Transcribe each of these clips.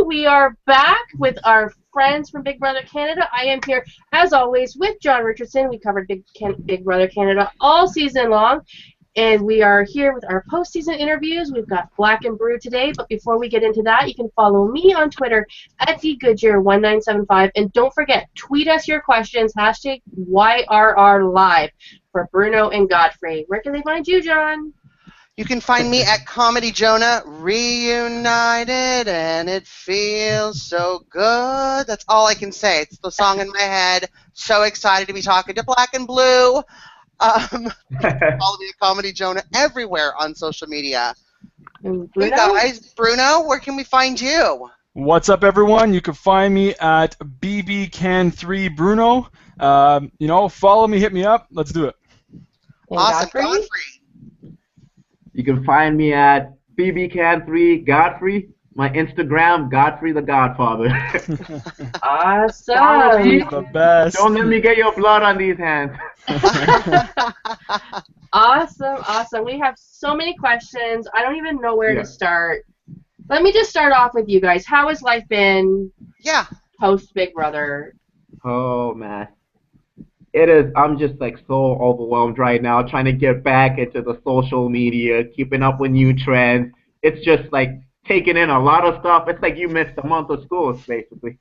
We are back with our friends from Big Brother Canada. I am here, as always, with John Richardson. We covered Big Brother Canada all season long, and we are here with our postseason interviews. We've got Black and Bru today, but before we get into that, you can follow me on Twitter at dgoodyear1975, and don't forget, tweet us your questions, hashtag YRRLive for Bruno and Godfrey. Where can they find you, John? You can find me at Comedy Jonah, reunited, and it feels so good. That's all I can say. It's the song in my head. So excited to be talking to Black and Bru. Follow me at Comedy Jonah everywhere on social media. And Hey guys, Bruno, where can we find you? What's up, everyone? You can find me at bbcan3bruno. Follow me, hit me up. Let's do it. And Awesome, Godfrey? You can find me at bbcan3 Godfrey. My Instagram, Godfrey the Godfather. Awesome. The best. Don't let me get your blood on these hands. Awesome. We have so many questions. I don't even know where to start. Let me just start off with you guys. How has life been post Big Brother? Oh, man. It is. I'm just like so overwhelmed right now, trying to get back into the social media, keeping up with new trends. It's just like taking in a lot of stuff. It's like you missed a month of school, basically.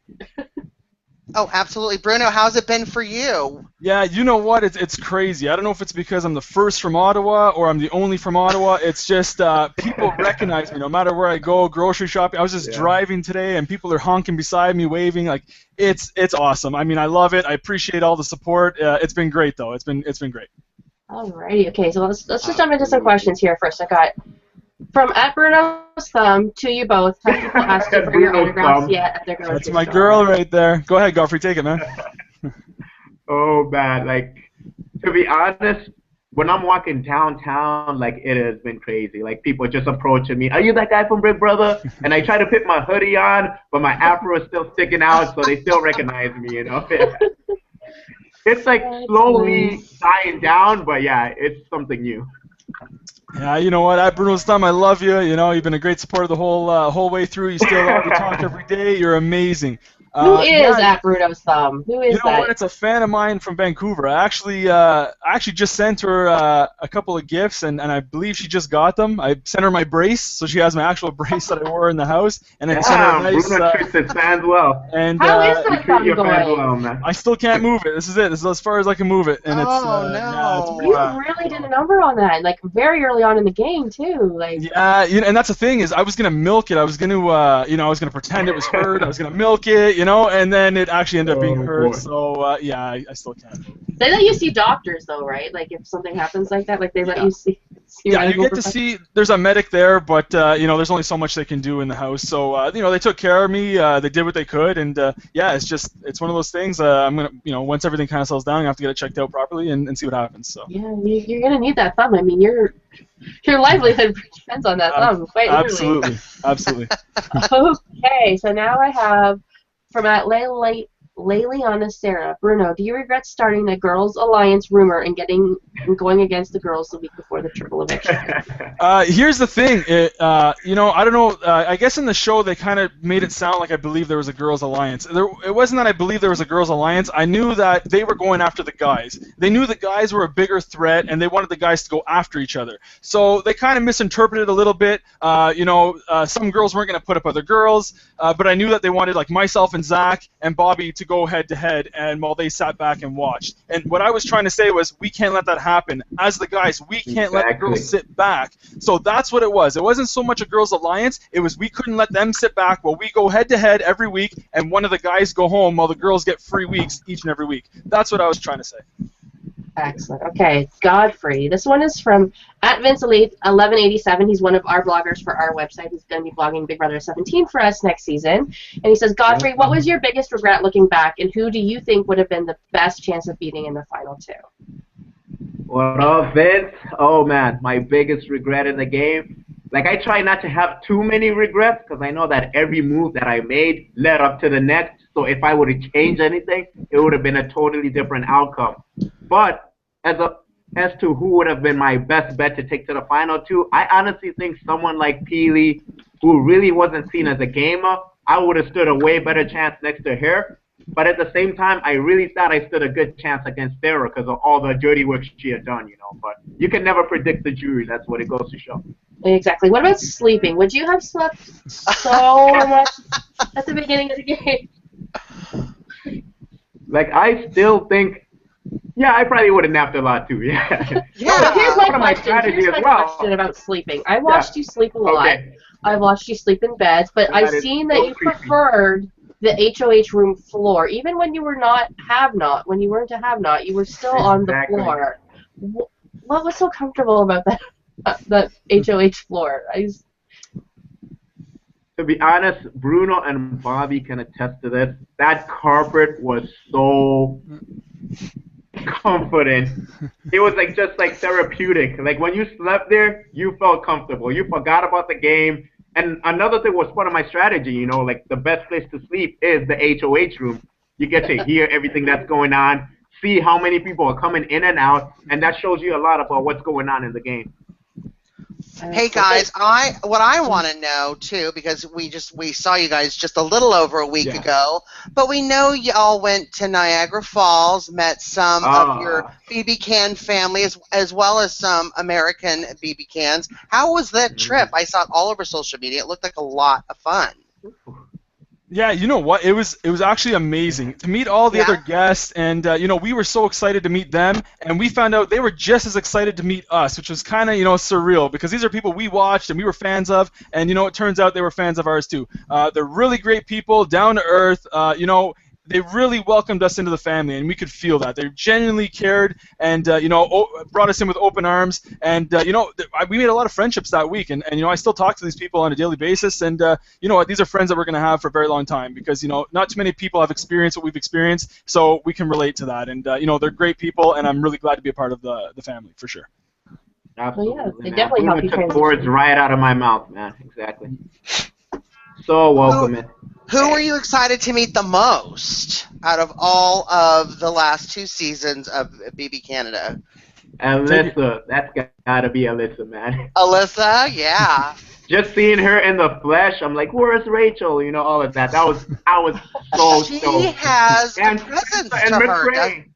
Oh, absolutely. Bruno, how's it been for you? Yeah, you know what? It's crazy. I don't know if it's because I'm the first from Ottawa or I'm the only from Ottawa. It's just people recognize me no matter where I go, grocery shopping. I was just driving today and people are honking beside me, waving. Like it's awesome. I mean, I love it. I appreciate all the support. It's been great though. It's been great. Alrighty. Okay, so let's just jump into some questions here first. I got from at Bruno's Thumb to you both. Have people asked you for your autographs yet at their grocery That's my store? girl right there. Go ahead, Godfrey. Take it, man. Oh, man. Like, to be honest, when I'm walking downtown, like, it has been crazy. Like, people just approaching me. Are you that guy from Big Brother? And I try to put my hoodie on, but my afro is still sticking out, so they still recognize me, you know? It's, like, slowly dying down, but, yeah, it's something new. Yeah, you know what? At Bruno's Thumb, I love you. You know, you've been a great supporter the whole way through. You still love to talk every day. You're amazing. Who is at Bruno's Thumb? Who is that? You know what? It's a fan of mine from Vancouver. I actually just sent her a couple of gifts, and I believe she just got them. I sent her my brace, so she has my actual brace that I wore in the house, and I sent her a nice. Bruno treats his fans well. And how is that treat your fans going? well, man. I still can't move it. This is it. This is as far as I can move it, and No. You really did a number on that, like very early on in the game too. Like. Yeah, and that's the thing is, I was gonna milk it. I was gonna, I was gonna pretend it was hurt. I was gonna milk it, and then it actually ended up being hurt. Boy. So I still can't. They let you see doctors though, right? Like if something happens like that, like they let you see. Yeah, you get to see. There's a medic there, but there's only so much they can do in the house. So they took care of me. They did what they could, and it's one of those things. I'm gonna, once everything kind of settles down, I have to get it checked out properly and see what happens. So. Yeah, you're gonna need that thumb. I mean, your livelihood depends on that thumb. Quite literally. Absolutely. Okay, so now I have from at Leliana Sarah. Bruno, do you regret starting the Girls Alliance rumor and going against the girls the week before the triple eviction? Here's the thing. I don't know. I guess in the show they kind of made it sound like I believe there was a Girls Alliance. It wasn't that I believed there was a Girls Alliance. I knew that they were going after the guys. They knew the guys were a bigger threat, and they wanted the guys to go after each other. So they kind of misinterpreted a little bit. Some girls weren't going to put up other girls, but I knew that they wanted like myself and Zach and Bobby to go head-to-head, and while they sat back and watched. And what I was trying to say was, we can't let that happen. As the guys, we can't let the girls sit back. So that's what it was. It wasn't so much a girls' alliance. It was we couldn't let them sit back while we go head-to-head every week, and one of the guys go home while the girls get free weeks each and every week. That's what I was trying to say. Excellent. Okay, Godfrey. This one is from at Vince Elite 1187. He's one of our bloggers for our website. He's going to be blogging Big Brother 17 for us next season. And he says, Godfrey, what was your biggest regret looking back, and who do you think would have been the best chance of beating in the final two? What up, Vince? Oh, man, my biggest regret in the game. Like, I try not to have too many regrets because I know that every move that I made led up to the next. So if I would have changed anything, it would have been a totally different outcome. But as to who would have been my best bet to take to the final two, I honestly think someone like Peely, who really wasn't seen as a gamer, I would have stood a way better chance next to her. But at the same time, I really thought I stood a good chance against Sarah because of all the dirty work she had done, you know. But you can never predict the jury. That's what it goes to show. Exactly. What about sleeping? Would you have slept so much at the beginning of the game? Like, I still think, yeah, I probably would have napped a lot too. Yeah. Yeah. So here's my One of my question. strategies Here's my as well. question about sleeping. I watched you sleep a lot. Okay. I've watched you sleep in beds, but That I've is seen so that you creepy. preferred the HOH room floor, even when you were not have-not. When you weren't a have-not, you were still on the Exactly. floor. What was so comfortable about that HOH floor? To be honest, Bruno and Bobby can attest to this. That carpet was so comforting. It was like just like therapeutic. Like when you slept there, you felt comfortable. You forgot about the game. And another thing was part of my strategy, you know, like the best place to sleep is the HOH room. You get to hear everything that's going on, see how many people are coming in and out, and that shows you a lot about what's going on in the game. Hey guys, what I want to know too, because we saw you guys just a little over a week ago, but we know y'all went to Niagara Falls, met some of your BB Can family as well as some American BB Cans. How was that trip? I saw it all over social media. It looked like a lot of fun. Yeah, you know what? It was actually amazing to meet all the other guests, and you know, we were so excited to meet them, and we found out they were just as excited to meet us, which was kind of, you know, surreal because these are people we watched and we were fans of, and you know, it turns out they were fans of ours too. They're really great people, down to earth. You know, they really welcomed us into the family, and we could feel that. They genuinely cared and, you know, brought us in with open arms. And, you know, we made a lot of friendships that week. And, you know, I still talk to these people on a daily basis. And, you know, these are friends that we're going to have for a very long time because, you know, not too many people have experienced what we've experienced. So we can relate to that. And, you know, they're great people, and I'm really glad to be a part of the family for sure. Absolutely. Well, yeah, they definitely help you took the words right out of my mouth, man. Exactly. So welcoming. Who were you excited to meet the most out of all of the last 2 seasons of BB Canada? Alyssa. That's got to be Alyssa, man. Alyssa, yeah. Just seeing her in the flesh, I'm like, where's Rachel? You know, all of that. I was so She stoked. has And a presence and to Miss her. Gray.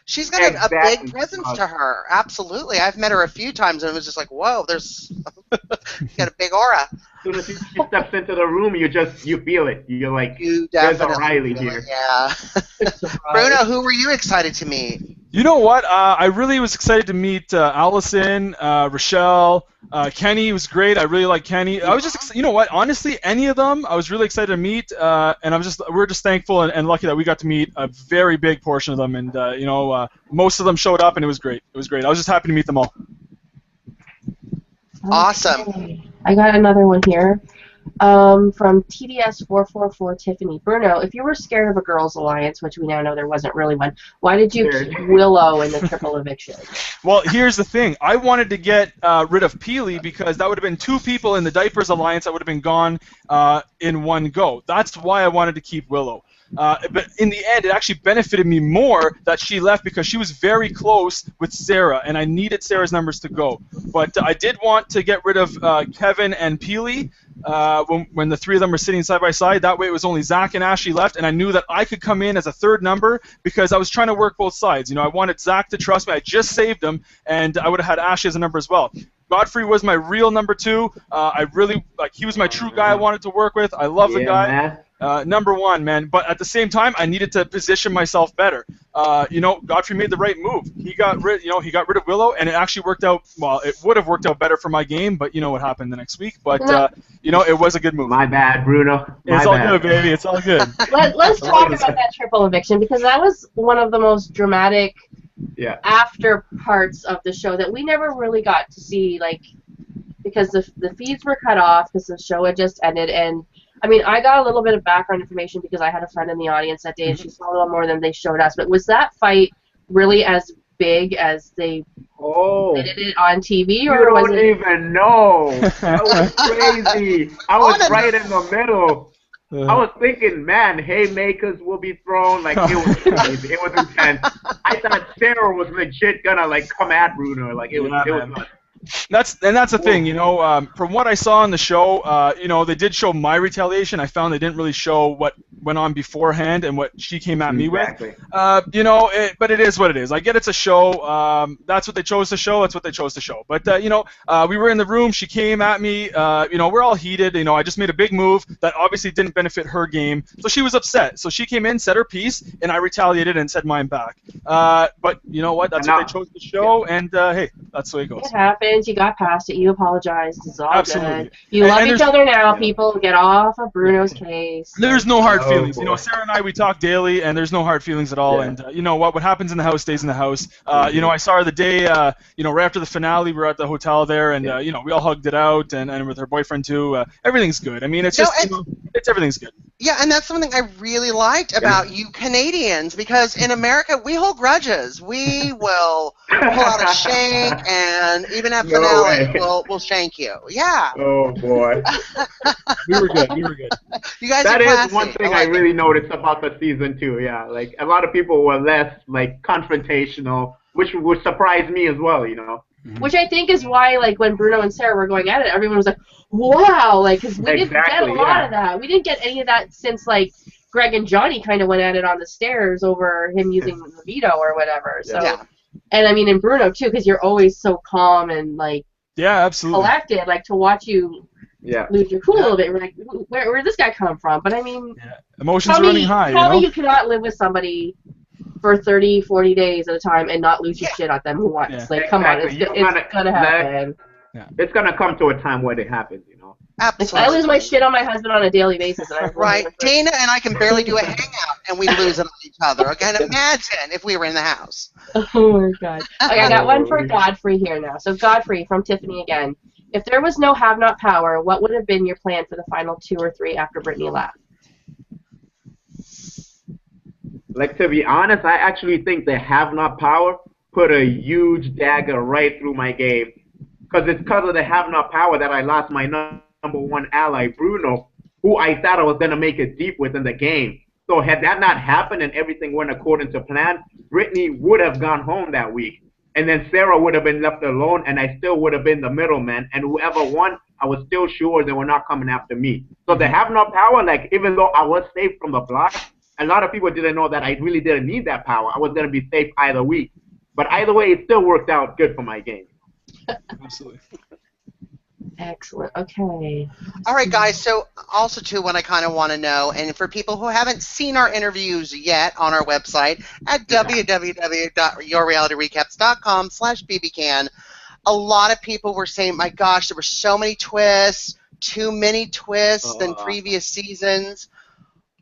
She's got a big presence to her. Absolutely. I've met her a few times, and it was just like, whoa, she's got a big aura. As soon as she steps into the room, you feel it. You're like, You there's definitely O'Reilly feel here. it, yeah. Bruno, who were you excited to meet? You know what? I really was excited to meet Allison, Rochelle, Kenny was great. I really like Kenny. I was just, you know what? Honestly, any of them, I was really excited to meet, and we're just thankful and lucky that we got to meet a very big portion of them, and you know, most of them showed up, and it was great. It was great. I was just happy to meet them all. Awesome. Okay. I got another one here. From TDS444 Tiffany. Bruno, if you were scared of a girls' alliance, which we now know there wasn't really one, why did you keep Willow in the triple eviction? Well, here's the thing. I wanted to get rid of Peely because that would have been 2 people in the Diapers Alliance that would have been gone in one go. That's why I wanted to keep Willow. But in the end, it actually benefited me more that she left because she was very close with Sarah, and I needed Sarah's numbers to go. But I did want to get rid of Kevin and Peely when the 3 of them were sitting side by side. That way it was only Zach and Ashley left, and I knew that I could come in as a 3rd number because I was trying to work both sides. You know, I wanted Zach to trust me. I just saved him, and I would have had Ashley as a number as well. Godfrey was my real number 2. I really, he was my true guy I wanted to work with. I love the guy. Man. Number 1, man. But at the same time, I needed to position myself better. You know, Godfrey made the right move. He got rid of Willow, and it actually worked out. Well, it would have worked out better for my game, but you know what happened the next week. But you know, it was a good move. My bad, Bruno. It's all good, baby. It's all good. Let's talk about that triple eviction because that was one of the most dramatic after parts of the show that we never really got to see, like, because the feeds were cut off because the show had just ended. And I mean, I got a little bit of background information because I had a friend in the audience that day and she saw a little more than they showed us. But was that fight really as big as they did it on TV, or was it? You don't even know. That was crazy. I was right in the middle. I was thinking, man, haymakers will be thrown. Like, it was crazy. It was intense. I thought Sarah was legit gonna, like, come at Bruno. Like, it was nuts. That's the thing, from what I saw on the show, they did show my retaliation. I found they didn't really show what went on beforehand and what she came at me with. Exactly. But it is what it is. I get it's a show. That's what they chose to show. That's what they chose to show. But we were in the room. She came at me. We're all heated. I just made a big move that obviously didn't benefit her game, so she was upset. So she came in, said her piece, and I retaliated and said mine back. But you know what? That's what they chose to show, and hey, that's the way it goes. It happens. You got past it. You apologized. It's all Absolutely. good. You love each other now, Yeah. people. Get off of Bruno's case. There's no hard Oh, feelings. boy. Sarah and I, we talk daily, and there's no hard feelings at all. Yeah. And you know what happens in the house stays in the house. I saw her the day, right after the finale. We were at the hotel there, and we all hugged it out, and with her boyfriend too. Everything's good. I mean, it's just, everything's good. Yeah, and that's something I really liked about you Canadians, because in America we hold grudges. We will pull out a shank, and even at No finale way. we'll shank you. Yeah, Oh boy. We were good. We were good. you guys That are is classy. one thing I like it. really noticed about the season 2. Yeah, like a lot of people were less like confrontational, which would surprise me as well. Which I think is why, like, when Bruno and Sarah were going at it, everyone was like, wow, like, because we didn't get a Exactly, lot yeah. of that. We didn't get any of that since, like, Greg and Johnny kind of went at it on the stairs over him using the veto or whatever. So, Yeah. and I mean, in Bruno, too, because you're always so calm and, like, Yeah, absolutely. collected, like, to watch you Yeah. lose your cool a little bit, we're like, where did this guy come from? But, I mean, Yeah. Emotions tell are running me, high. tell me you cannot live with somebody for 30, 40 days at a time and not lose your shit at them once. Yeah. Like, come on, Exactly. it's gonna happen. It's gonna come to a time when it happens. Like, Absolutely. I lose my shit on my husband on a daily basis. And I Right. Dana and I can barely do a hangout, and we lose it on each other. Okay, and imagine if we were in the house. Oh my god. Okay, I got one for Godfrey here now. So Godfrey from Tiffany again. If there was no have not power, what would have been your plan for the final 2 or 3 after Brittany left? Like, to be honest, I actually think the have not power put a huge dagger right through my game. Because it's because of the have not power that I lost my number one ally, Bruno, who I thought I was going to make it deep within the game. So had that not happened and everything went according to plan, Brittany would have gone home that week. And then Sarah would have been left alone, and I still would have been the middleman. And whoever won, I was still sure they were not coming after me. So the have not power, like, even though I was safe from the block, a lot of people didn't know that I really didn't need that power. I was going to be safe either week. But either way, it still worked out good for my game. Absolutely. Excellent. Okay. All right, guys. So also, too, what I kind of want to know, and for people who haven't seen our interviews yet on our website at www.yourrealityrecaps.com/bbcan, a lot of people were saying, my gosh, there were so many twists, too many twists than previous seasons.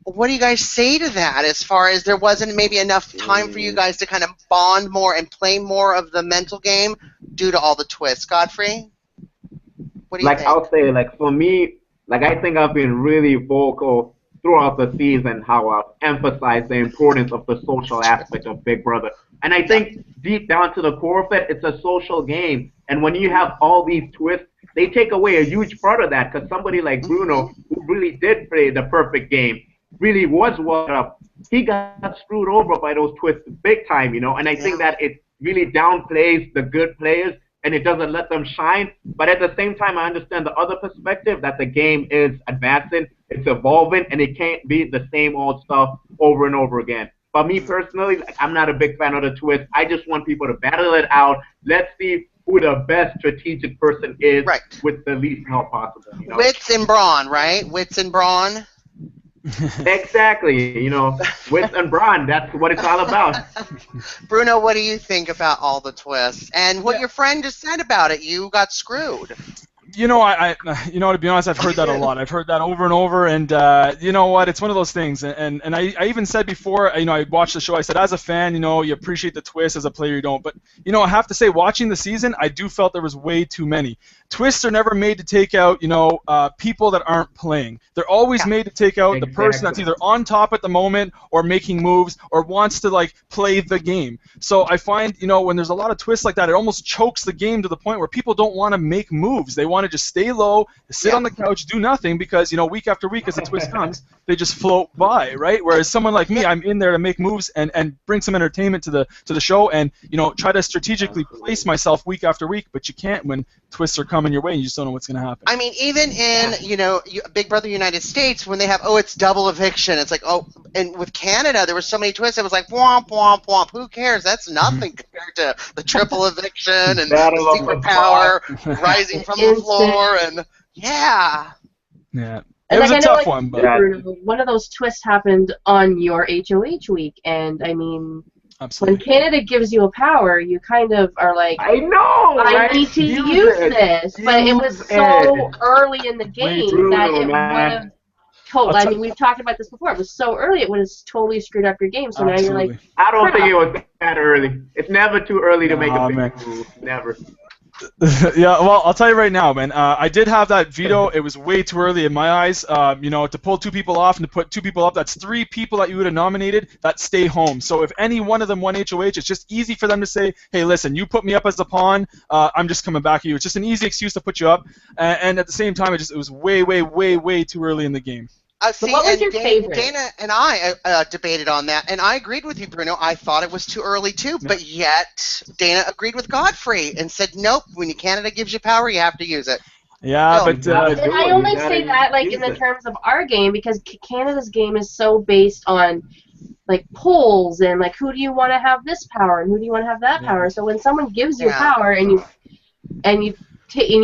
What do you guys say to that, as far as there wasn't maybe enough time for you guys to kind of bond more and play more of the mental game due to all the twists? Godfrey? What do you Like, think? I'll say, like, for me, like, I think I've been really vocal throughout the season how I've emphasized the importance of the social aspect of Big Brother. And I think deep down to the core of it, it's a social game. And when you have all these twists, they take away a huge part of that, because somebody like Bruno, who really did play the perfect game, really was one up. He got screwed over by those twists big time, and I think that it really downplays the good players and it doesn't let them shine. But at the same time, I understand the other perspective, that the game is advancing, it's evolving, and it can't be the same old stuff over and over again. But me personally, like, I'm not a big fan of the twist. I just want people to battle it out. Let's see who the best strategic person is with the least help possible. Wits and brawn, right? Wits and brawn. Exactly, wits and brawn, that's what it's all about. Bruno, what do you think about all the twists? And what your friend just said about it, you got screwed. To be honest, I've heard that a lot. I've heard that over and over, and you know what? It's one of those things. And I even said before, I watched the show. I said, as a fan, you appreciate the twist. As a player, you don't. But I have to say, watching the season, I do felt there was way too many. twists are never made to take out, people that aren't playing. They're always made to take out the person that's either on top at the moment or making moves or wants to like play the game. So I find, when there's a lot of twists like that, it almost chokes the game to the point where people don't want to make moves. They want to just stay low, sit on the couch, do nothing, because week after week as the twist comes, they just float by, right? Whereas someone like me, I'm in there to make moves and bring some entertainment to the show, and try to strategically place myself week after week. But you can't when twists are coming your way and you just don't know what's going to happen. I mean, even in Big Brother United States, when they have it's double eviction, it's like and with Canada there were so many twists. It was like womp womp womp. Who cares? That's nothing compared to the triple eviction and the secret power rising from the floor and yeah. It was a tough one, but one of those twists happened on your HOH week, and I mean, absolutely. When Canada gives you a power, you kind of are like, I know, I need to use this, but it was so early in the game that it would have totally. I mean, we've talked about this before. It was so early, it would have totally screwed up your game. So now you're like, I don't think it was that early. It's never too early to make a big move. Never. Yeah, well, I'll tell you right now, man. I did have that veto. It was way too early in my eyes. To pull 2 people off and to put 2 people up, that's 3 people that you would have nominated that stay home. So if any one of them won HOH, it's just easy for them to say, hey, listen, you put me up as a pawn. I'm just coming back at you. It's just an easy excuse to put you up. And at the same time, it was way, way, way, way too early in the game. See, what was your Dana, favorite? Dana and I debated on that, and I agreed with you, Bruno. I thought it was too early too, but yet Dana agreed with Godfrey and said, nope, when Canada gives you power, you have to use it. Yeah, but and I only say that like in the terms of our game because Canada's game is so based on like polls and like who do you want to have this power and who do you want to have that power. So when someone gives you power and you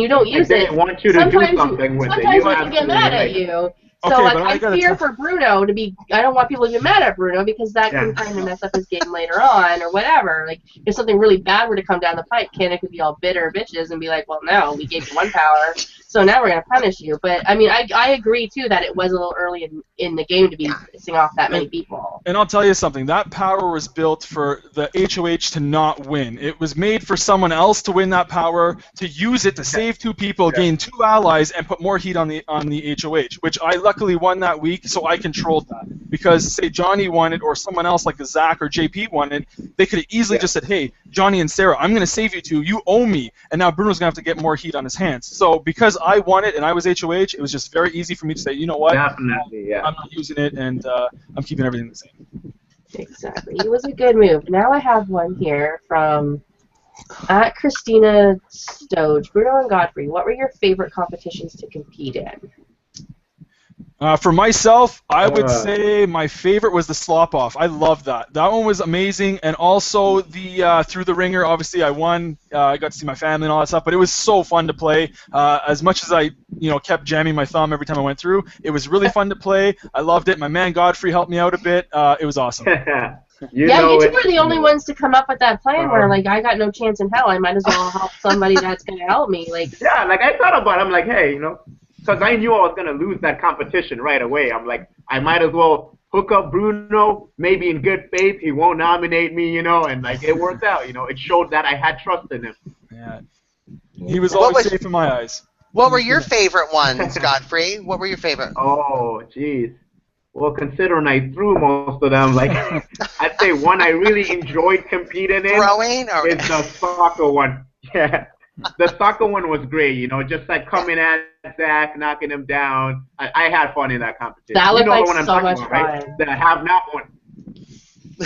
don't use it, want you to do something with sometimes it. we can get mad at you. So Okay, like I fear for Bruno to be. I don't want people to get mad at Bruno because that can kind of mess up his game later on or whatever. Like if something really bad were to come down the pipe, Canada could be all bitter bitches and be like, well, no, we gave you 1 power, so now we're gonna punish you. But I mean, I agree too that it was a little early in the game to be pissing off that many people. And I'll tell you something. That power was built for the HOH to not win. It was made for someone else to win that power, to use it to save 2 people, gain 2 allies, and put more heat on the HOH, which I luckily won that week, so I controlled that. Because say Johnny won it, or someone else like Zach or JP won it, they could have easily just said, hey, Johnny and Sarah, I'm going to save you 2. You owe me. And now Bruno's going to have to get more heat on his hands. So because I won it and I was HOH, it was just very easy for me to say, you know what? Definitely, I'm not using it, and I'm keeping everything the same. Exactly. It was a good move. Now I have one here from at Christina Stoge. Bruno and Godfrey, what were your favorite competitions to compete in? For myself, I would say my favorite was the slop off. I loved that. That one was amazing, and also the through the ringer. Obviously, I won. I got to see my family and all that stuff, but it was so fun to play. As much as I, kept jamming my thumb every time I went through, it was really fun to play. I loved it. My man Godfrey helped me out a bit. It was awesome. You two were the only ones to come up with that plan where, like, I got no chance in hell. I might as well help somebody that's going to help me. Like, I thought about it. I'm like, hey, because I knew I was going to lose that competition right away. I'm like, I might as well hook up Bruno, maybe in good faith. He won't nominate me, and, like, it worked out. It showed that I had trust in him. Yeah. He was always safe in my eyes. What were your favorite ones, Godfrey? What were your favorite? Oh, jeez. Well, considering I threw most of them, like, I'd say one I really enjoyed competing in is the soccer one. Yeah. The soccer one was great, just like coming at Zach, knocking him down. I had fun in that competition. That looked like the one so I'm much talking fun. about, right? The have not one.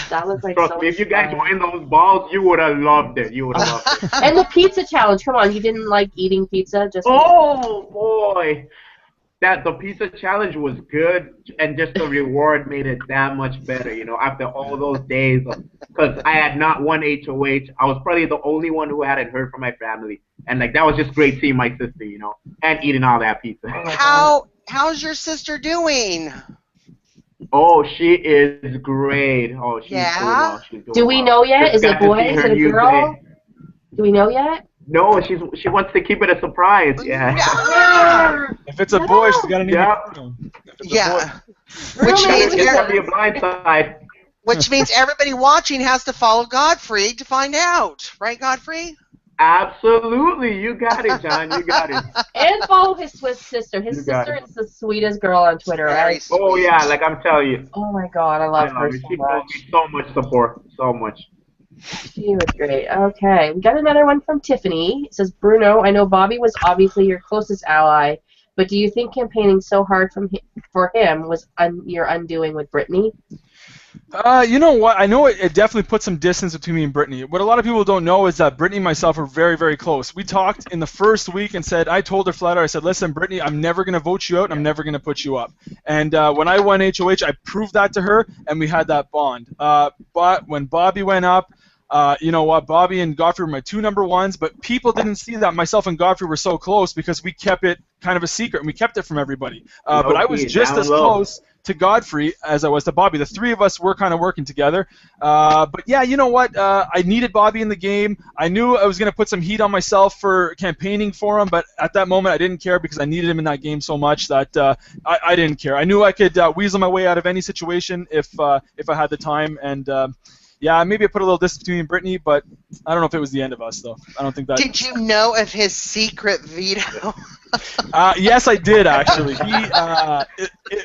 That looked like Trust so me, if you much guys fun. were in those balls, you would have loved it. You would have loved it. And the pizza challenge, come on, you didn't like eating pizza? Oh, boy. The pizza challenge was good, and just the reward made it that much better, after all those days. Because I had not won HOH. I was probably the only one who hadn't heard from my family. And, like, that was just great seeing my sister, and eating all that pizza. How's your sister doing? Oh, she is great. Oh, she's doing well. She's doing Do we know yet? Is it a boy? Is it a girl? Do we know yet? No, she wants to keep it a surprise. Yeah. If it's a boy, she's got to name Yeah. Which means it's gonna be a blind side. Which means everybody watching has to follow Godfrey to find out, right, Godfrey? Absolutely, you got it, John. You got it. And follow his sister. His You got sister it. is the sweetest girl on Twitter. Very sweet. Oh yeah, like I'm telling you, Oh my god, I I love love her it. so She shows much. me so much support, so much. She was great. Okay, we got another one from Tiffany. It says, Bruno, I know Bobby was obviously your closest ally, but do you think campaigning so hard for him was your undoing with Brittany? You know what? I know it definitely put some distance between me and Brittany. What a lot of people don't know is that Brittany and myself are very, very close. We talked in the first week and said, I told her flat out, I said, listen, Brittany, I'm never going to vote you out and I'm never going to put you up. And when I won HOH, I proved that to her and we had that bond. But when Bobby went up, you know what? Bobby and Godfrey were my two number ones, but people didn't see that myself and Godfrey were so close because we kept it kind of a secret and we kept it from everybody. But I was just as close to Godfrey as I was to Bobby. The three of us were kind of working together. But yeah, you know what? I needed Bobby in the game. I knew I was going to put some heat on myself for campaigning for him, but at that moment I didn't care because I needed him in that game so much that I didn't care. I knew I could weasel my way out of any situation if I had the time. And yeah, maybe I put a little distance between me and Brittany, but I don't know if it was the end of us, though. I don't think that. Did you know of his secret veto? Yes, I did actually.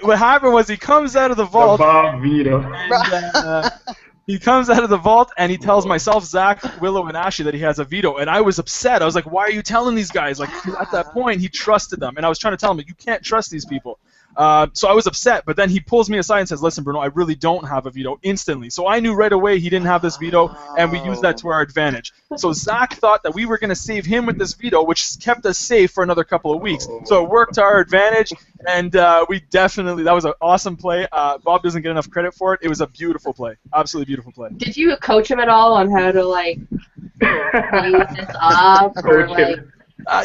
What happened was he comes out of the vault. The Bob veto. And, he comes out of the vault and he tells myself, Zach, Willow, and Ashley that he has a veto. And I was upset. I was like, why are you telling these guys? Like, at that point, he trusted them. And I was trying to tell him, you can't trust these people. So I was upset. But then he pulls me aside and says, listen, Bruno, I really don't have a veto instantly. So I knew right away he didn't have this veto, and we used that to our advantage. So Zach thought that we were going to save him with this veto, which kept us safe for another couple of weeks. So it worked to our advantage, and we definitely, that was an awesome play. Bob doesn't get enough credit for it. It was a beautiful play. Absolutely beautiful play. Did you coach him at all on how to, like, play this up? Or, like,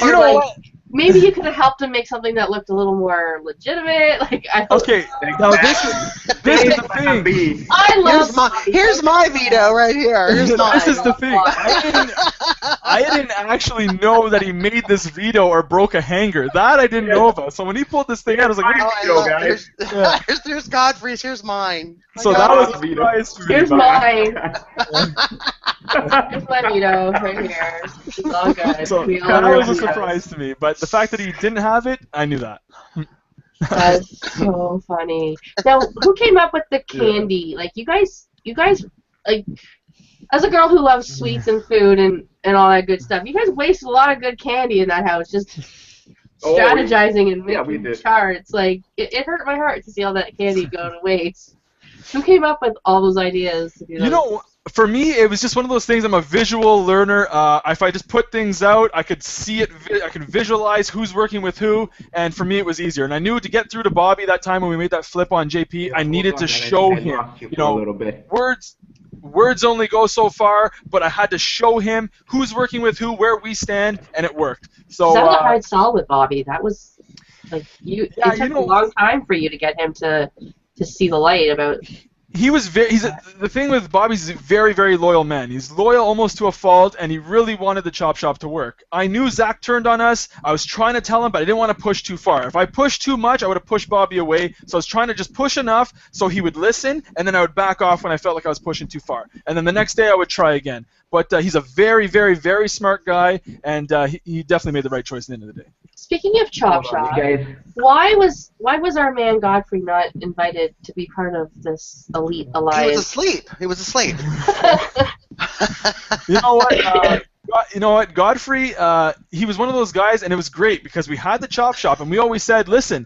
You know what? maybe you could have helped him make something that looked a little more legitimate. Like, I don't Okay, now this is the thing. I love Here's my veto right here. Here's mine. This is the thing. I didn't actually know that he made this veto or broke a hanger. That I didn't know about. So when he pulled this thing out, I was like, what are you guys? Here's Godfrey's. Here's mine. So that was a surprise for me. Here's mine. Here's my veto right here. It's all good. So that was a surprise to me. But the fact that he didn't have it, I knew that. That's so funny. Now, who came up with the candy? Like, you guys, like, as a girl who loves sweets and food and all that good stuff, you guys wasted a lot of good candy in that house, just strategizing and making charts. Like, it hurt my heart to see all that candy go to waste. Who came up with all those ideas? You know, for me, it was just one of those things. I'm a visual learner. If I just put things out, I could see it. I could visualize who's working with who, and for me, it was easier. And I knew to get through to Bobby that time when we made that flip on JP, I needed to show him. You know, words only go so far, but I had to show him who's working with who, where we stand, and it worked. So that was a hard sell with Bobby. That was like it took a long time for you to get him to see the light about. He was the thing with Bobby's he's a very, very loyal man. He's loyal almost to a fault, and he really wanted the chop shop to work. I knew Zach turned on us. I was trying to tell him, but I didn't want to push too far. If I pushed too much, I would have pushed Bobby away. So I was trying to just push enough so he would listen, and then I would back off when I felt like I was pushing too far. And then the next day I would try again. But he's a very, very, very smart guy, and he definitely made the right choice at the end of the day. Speaking of Chop Shop, why was our man Godfrey not invited to be part of this elite alliance? He was asleep. You know what? Godfrey, he was one of those guys, and it was great because we had the Chop Shop, and we always said, listen,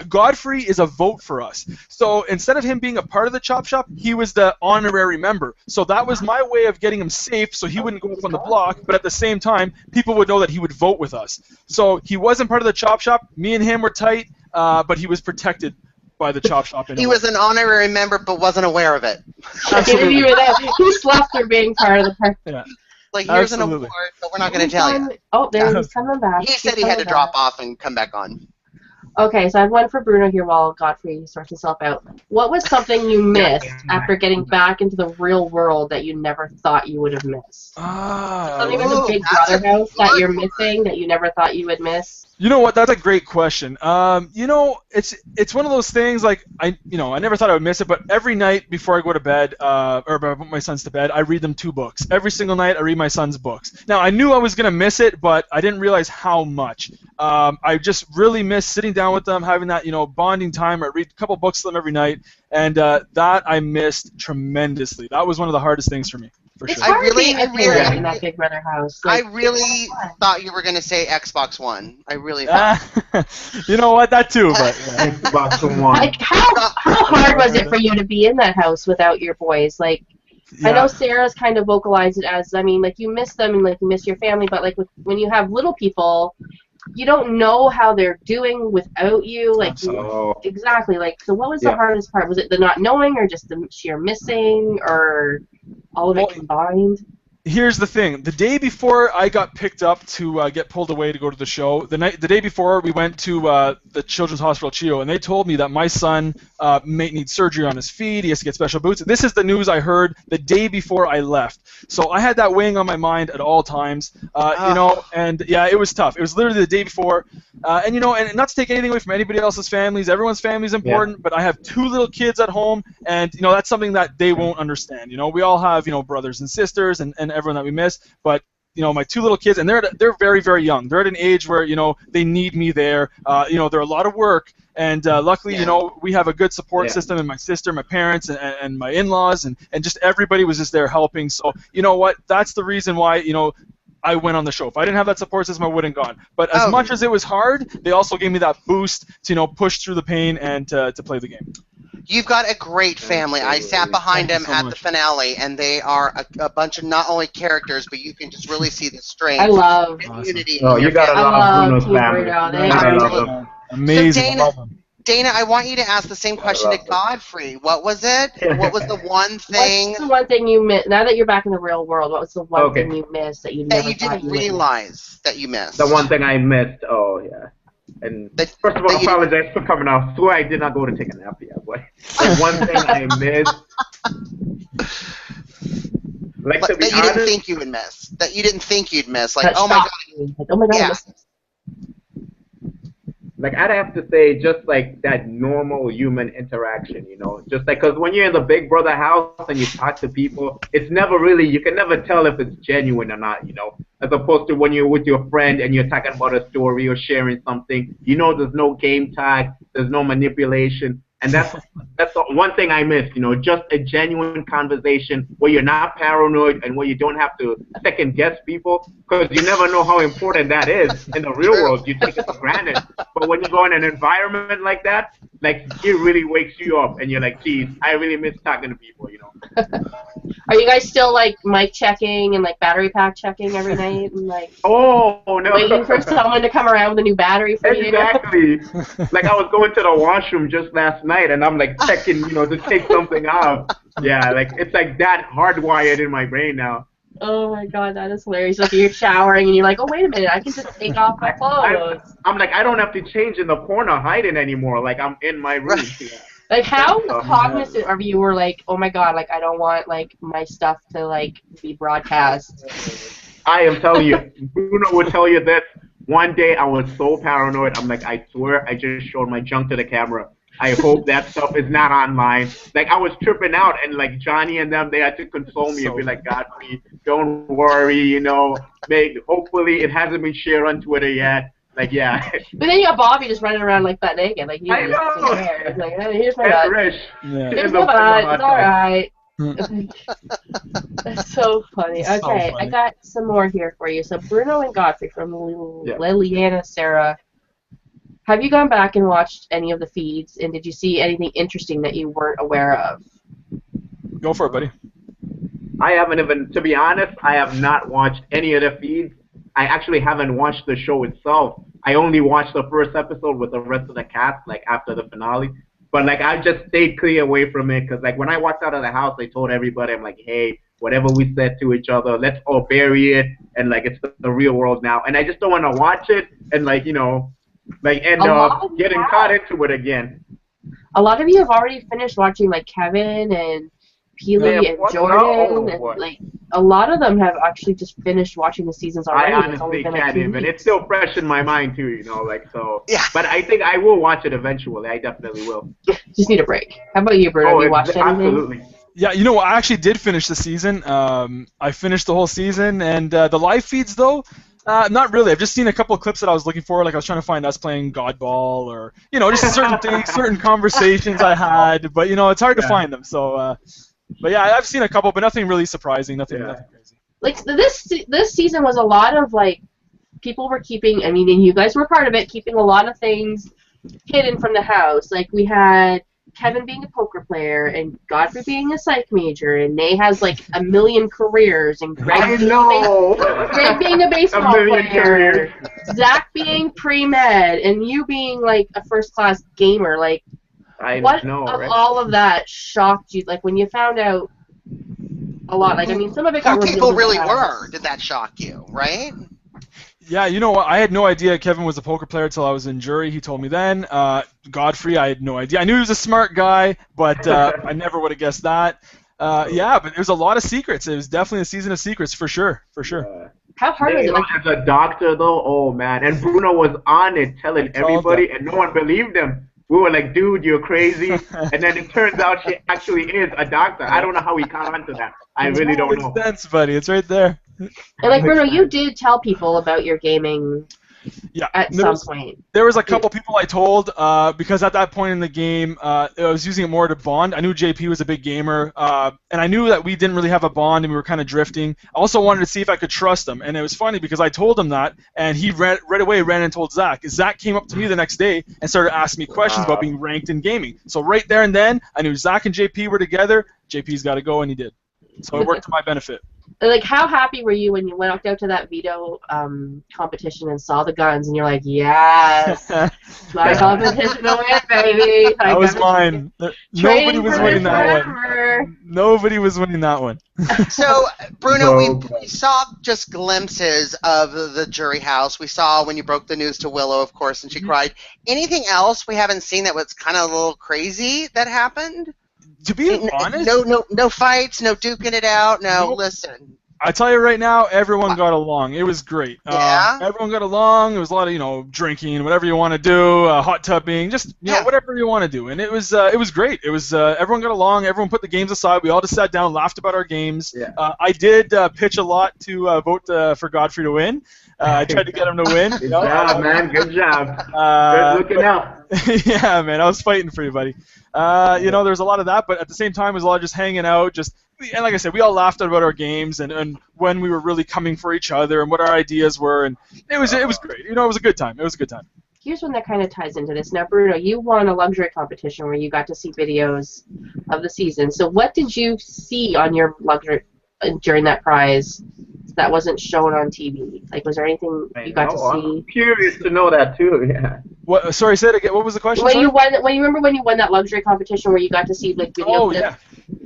Godfrey is a vote for us. So instead of him being a part of the Chop Shop, he was the honorary member. So that was my way of getting him safe so he wouldn't go up on the block, but at the same time, people would know that he would vote with us. So he wasn't part of the Chop Shop. Me and him were tight, but he was protected by the Chop Shop. He was an honorary member, but wasn't aware of it. He slept through being part of the party. Yeah. Like, here's an award, but we're not going to tell you. Oh, there he's coming back. He said he had to drop off and come back on. Okay, so I have one for Bruno here while Godfrey sorts himself out. What was something you missed after getting back into the real world that you never thought you would have missed? Something in the Big Brother house that you're missing that you never thought you would miss? You know what? That's a great question. It's one of those things. Like I never thought I would miss it, but every night before I go to bed, or before I put my sons to bed, I read them 2 books. Every single night, I read my son's books. Now I knew I was gonna miss it, but I didn't realize how much. I just really miss sitting down with them, having that bonding time. I read a couple books to them every night, and that I missed tremendously. That was one of the hardest things for me. For It's sure. hard really- being I a really- parent in that Big Brother house. I Like, really thought you were going to say Xbox One. I really thought. You know what? That too, but yeah. Xbox One. like how hard was it for you to be in that house without your boys? Like, I know Sarah's kind of vocalized it as, I mean, like you miss them and like you miss your family, but like when you have little people, you don't know how they're doing without you. Like, Oh. exactly. Like, so what was the hardest part? Was it the not knowing, or just the sheer missing, or all of it combined? Here's the thing. The day before I got picked up to get pulled away to go to the show, the day before we went to the Children's Hospital Chio, and they told me that my son may need surgery on his feet. He has to get special boots. This is the news I heard the day before I left. So I had that weighing on my mind at all times. And yeah, it was tough. It was literally the day before. And not to take anything away from anybody else's families. Everyone's family is important, but I have 2 little kids at home, and that's something that they won't understand. We all have brothers and sisters and everyone that we miss, but my 2 little kids, and they're very, very young. They're at an age where they need me there. They're a lot of work, and luckily we have a good support system, and my sister, my parents, and my in-laws, and just everybody was just there helping. So you know what? That's the reason why I went on the show. If I didn't have that support system, I wouldn't have gone. But as much as it was hard, they also gave me that boost to push through the pain and to play the game. You've got a great family. I sat behind them at the finale, and they are a bunch of not only characters, but you can just really see the strength I love. and unity. Oh, in you your gotta family. love love Bruno's Team family. Bruno. They I are love them. Amazing. So Love them. Dana, I want you to ask the same question to Godfrey. What was it? What was the one thing What's the one thing you missed? Now that you're back in the real world, what was the one thing you missed that you that never you thought didn't you would miss? realize that you missed? The one thing I missed. Oh yeah. And That- first of all, that I you didn't- apologize for coming off. Swear I did not go to take a nap yet, but the one thing I missed. Like to be that you didn't honest, think you would miss. That you didn't think you'd miss. Like, That oh my shocked god. you. Like, oh my god, I Yeah. missed this. like I'd have to say just like that normal human interaction, just like because when you're in the Big Brother house and you talk to people, it's never really, you can never tell if it's genuine or not, as opposed to when you're with your friend and you're talking about a story or sharing something, there's no game tag, there's no manipulation, and that's the one thing I miss, just a genuine conversation where you're not paranoid and where you don't have to second guess people, because you never know how important that is in the real world. You take it for granted, but when you go in an environment like that, like it really wakes you up, and you're like, geez, I really miss talking to people, Are you guys still like mic checking and like battery pack checking every night and like Oh no! waiting for someone to come around with a new battery for you? Exactly. Like I was going to the washroom just last night, and I'm like checking, to take something out. Yeah, like it's like that hardwired in my brain now. Oh my god, that is hilarious. Like you're showering and you're like, oh wait a minute, I can just take off my clothes. I'm like, I don't have to change in the corner hiding anymore. Like I'm in my room. Yeah. Like how cognizant of you were like, oh my god, like I don't want like my stuff to like be broadcast. I am telling you, Bruno would tell you this. One day I was so paranoid. I'm like, I swear I just showed my junk to the camera. I hope that stuff is not online. Like I was tripping out, and like Johnny and them, they had to console me and be like, Godfrey, don't worry, hopefully it hasn't been shared on Twitter yet. Like yeah. But then you got Bobby just running around like butt naked, like he I just know. doesn't care. He's like, hey, here's my And butt. Rish. Yeah. Here's my butt. It's all right. That's so funny. So Okay, I funny. got some more here for you. So Bruno and Godfrey from Yeah. Liliana Sarah. Have you gone back and watched any of the feeds, and did you see anything interesting that you weren't aware of? Go for it, buddy. I haven't even, to be honest, I have not watched any of the feeds. I actually haven't watched the show itself. I only watched the first episode with the rest of the cast, like after the finale. But like I just stayed clear away from it, because like when I walked out of the house, I told everybody, I'm like, hey, whatever we said to each other, let's all bury it, and like it's the real world now. And I just don't want to watch it and like like end up getting caught into it again. A lot of you have already finished watching like Kevin and Peely Yeah, and what? Jordan, Oh, and boy. like a lot of them have actually just finished watching the seasons already. I It's only honestly been like can't 2 even. It's weeks. still fresh in my mind too, like so. Yeah. But I think I will watch it eventually. I definitely will. Just need a break. How about you, Bruno? Have Oh, you watched anything? absolutely. Yeah, you know, I actually did finish the season. I finished the whole season, and the live feeds, though, not really. I've just seen a couple of clips that I was looking for. Like, I was trying to find us playing Godball, or, just certain things, certain conversations I had. But, it's hard to find them. So, but yeah, I've seen a couple, but nothing really surprising, nothing crazy. Like this season was a lot of like people were keeping. I mean, and you guys were part of it, keeping a lot of things hidden from the house. Like we had Kevin being a poker player, and Godfrey being a psych major, and Nay has like a million careers, and I know. Greg being a baseball A million player, careers. Zach being pre-med, and you being like a first-class gamer. Like, I what know, of right? all of that shocked you? Like when you found out a lot. Like I mean, some of it got Who revealed people in the really past. were? Did that shock you? Right? Yeah, you know what? I had no idea Kevin was a poker player until I was in jury. He told me then. Godfrey, I had no idea. I knew he was a smart guy, but I never would have guessed that. Yeah, but there's a lot of secrets. It was definitely a season of secrets, for sure. How hard was it? Like, As a doctor, though, oh man, and Bruno was on it telling everybody, and no one believed him. We were like, dude, you're crazy. And then it turns out she actually is a doctor. I don't know how he caught on to that. I really don't know. Makes sense, buddy. It's right there. and like Bruno, you did tell people about your gaming Yeah, at some point. There was a couple people I told because at that point in the game, I was using it more to bond. I knew JP was a big gamer, and I knew that we didn't really have a bond and we were kind of drifting. I also wanted to see if I could trust him, and it was funny because I told him that, and he right away ran and told Zach. Zach came up to me the next day and started asking me questions about being ranked in gaming. So right there and then, I knew Zach and JP were together. JP's got to go, and he did. So it worked to my benefit. Like, how happy were you when you went out to that veto competition and saw the guns, and you're like, yes, my competition to win, baby. That was mine. Nobody was winning that one. Nobody was winning that one. So, Bruno, we saw just glimpses of the jury house. We saw when you broke the news to Willow, of course, and she cried. Anything else we haven't seen that was kind of a little crazy that happened? To be honest, no fights, no duking it out. No, listen. I tell you right now, everyone got along. It was great. Yeah. Everyone got along. There was a lot of drinking, whatever you want to do, hot tubbing, just whatever you want to do. And it was great. It was everyone got along. Everyone put the games aside. We all just sat down, laughed about our games. Yeah. I did pitch a lot to vote for Godfrey to win. I tried to get him to win. Good job, man. Good job. Good looking out. Yeah, man. I was fighting for you, buddy. There's a lot of that, but at the same time, it was a lot of just hanging out, and like I said, we all laughed about our games and when we were really coming for each other and what our ideas were, and it was great. It was a good time. It was a good time. Here's one that kind of ties into this. Now, Bruno, you won a luxury competition where you got to see videos of the season. So what did you see on your luxury during that prize that wasn't shown on TV? Like, was there anything you got to see? I'm curious to know that too. Yeah. What? Sorry, say it again. What was the question? You remember when you won that luxury competition where you got to see like videos? Oh yeah.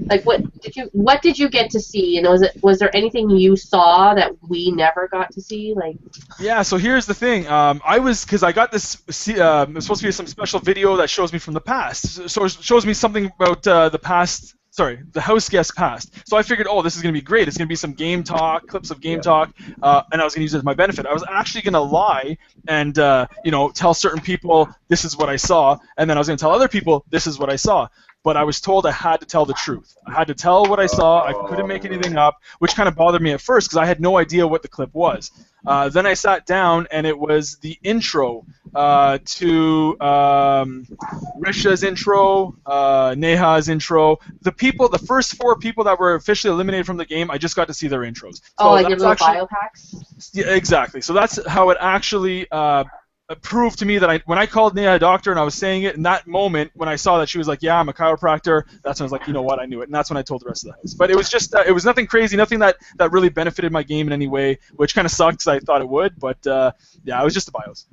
Like what did you get to see? And was there anything you saw that we never got to see? Like. Yeah. So here's the thing. Because I got this. It was supposed to be some special video that shows me from the past. So it shows me something about the past. Sorry, the house guest past. So I figured, this is going to be great. It's going to be some game talk, clips of game talk, and I was going to use it as my benefit. I was actually going to lie and, tell certain people this is what I saw, and then I was going to tell other people this is what I saw. But I was told I had to tell the truth. I had to tell what I saw. I couldn't make anything up, which kind of bothered me at first because I had no idea what the clip was. Then I sat down, and it was the intro to Risha's intro, Neha's intro. The first 4 people that were officially eliminated from the game, I just got to see their intros. So like your little bio packs? Yeah, exactly. So that's how it actually proved to me that when I called Neha a doctor and I was saying it in that moment when I saw that she was like, yeah, I'm a chiropractor, that's when I was like, you know what, I knew it. And that's when I told the rest of the house. But it was just, it was nothing crazy, nothing that really benefited my game in any way, which kind of sucks because I thought it would. But yeah, it was just the bios.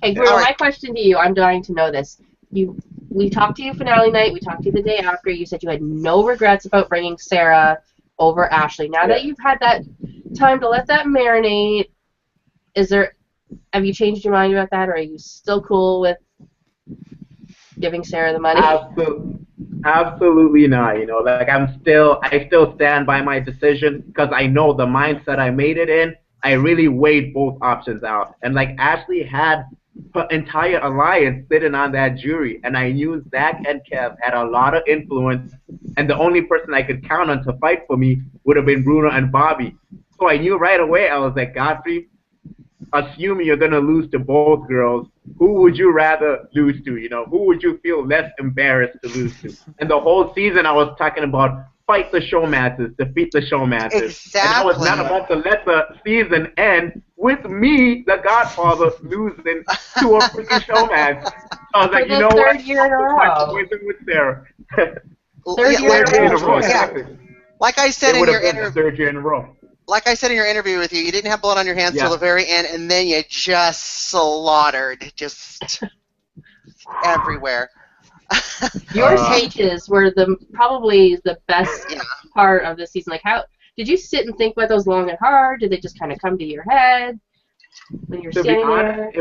Hey, Bruno, my question to you, I'm dying to know this. We talked to you finale night, we talked to you the day after, you said you had no regrets about bringing Sarah over Ashley. Now that you've had that time to let that marinate, have you changed your mind about that, or are you still cool with giving Sarah the money? Absolutely not. You know, like I still stand by my decision because I know the mindset I made it in. I really weighed both options out, and like Ashley had her entire alliance sitting on that jury, and I knew Zach and Kev had a lot of influence, and the only person I could count on to fight for me would have been Bruno and Bobby. So I knew right away. I was like, Godfrey, assuming you're gonna lose to both girls, who would you rather lose to? You know, who would you feel less embarrassed to lose to? And the whole season, I was talking about fight the showmasters, defeat the showmasters. Exactly. And I was not about to let the season end with me, the Godfather, losing to a freaking showmaster. So I was like, you know what? Third year in a row. With Sarah. Third year in a row. Yeah. Exactly. Like I said It in would your have been the interview. third year in a row. Like I said in your interview with you, you didn't have blood on your hands till the very end, and then you just slaughtered, just everywhere. Your speeches were probably the best part of the season. Like, how did you sit and think about those long and hard? Did they just kind of come to your head when you're To be standing honest, there?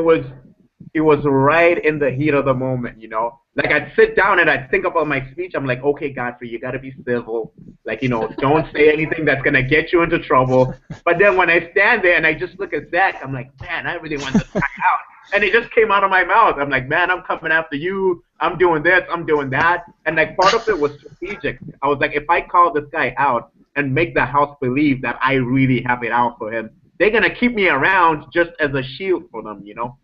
it was right in the heat of the moment, you know. Like I'd sit down and I'd think about my speech. I'm like, okay, Godfrey, you gotta be civil. Like, you know, don't say anything that's gonna get you into trouble. But then when I stand there and I just look at Zach, I'm like, man, I really want this guy out. And it just came out of my mouth. I'm like, man, I'm coming after you. I'm doing this. I'm doing that. And like part of it was strategic. I was like, if I call this guy out and make the house believe that I really have it out for him, they're gonna keep me around just as a shield for them, you know.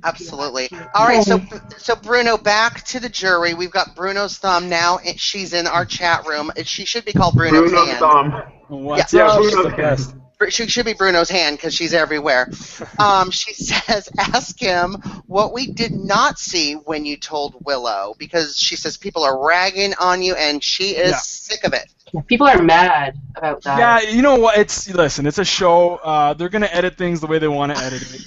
Absolutely. All right, so Bruno, back to the jury. We've got Bruno's thumb now. She's in our chat room. She should be called Bruno's Bruno's hand. thumb. What's Yeah, up? Bruno's The best. She should be Bruno's hand because she's everywhere. She says, ask him what we did not see when you told Willow, because she says people are ragging on you and she is sick of it. People are mad about that. Yeah, you know what? Listen, it's a show. They're gonna edit things the way they want to edit it.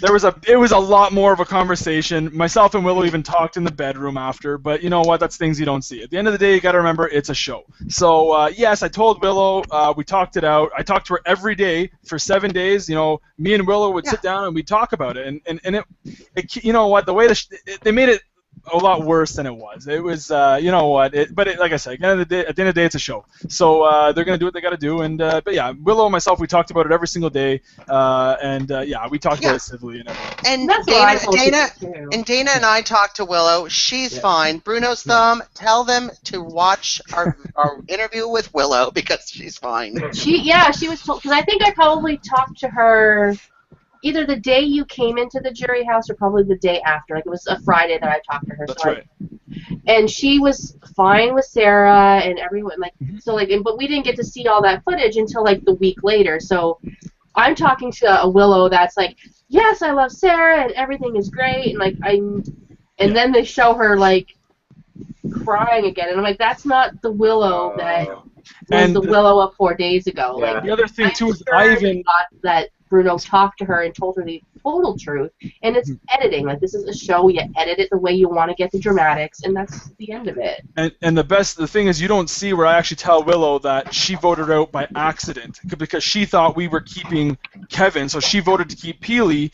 It was a lot more of a conversation. Myself and Willow even talked in the bedroom after, but you know what? That's things you don't see. At the end of the day, you got to remember it's a show. So yes, I told Willow. We talked it out. I talked to her every day for 7 days. You know, me and Willow would sit down and we'd talk about it. And it you know what? The way they made it a lot worse than it was. It was, you know what? Like I said, at the end of the day, it's a show. So they're gonna do what they gotta do. And but yeah, Willow and myself, we talked about it every single day. Yeah, we talked about it civilly and everything. And That's what I told Dana you, too. and Dana and I talked to Willow. She's fine. Bruno's thumb. Tell them to watch our interview with Willow because she's fine. She was told, because I think I probably talked to her either the day you came into the jury house or probably the day after. Like, it was a Friday that I talked to her. That's right. And she was fine with Sarah and everyone. Like, so like, but we didn't get to see all that footage until like the week later. So I'm talking to a Willow that's like, yes, I love Sarah and everything is great. And like and then they show her like crying again, and I'm like, that's not the Willow that was the Willow of 4 days ago. Yeah. Like, The other thing too is I thought that Bruno talked to her and told her the total truth, and it's editing. Like, this is a show, you edit it the way you want to get the dramatics, and that's the end of it. And the thing is, you don't see where I actually tell Willow that she voted out by accident because she thought we were keeping Kevin, so she voted to keep Peely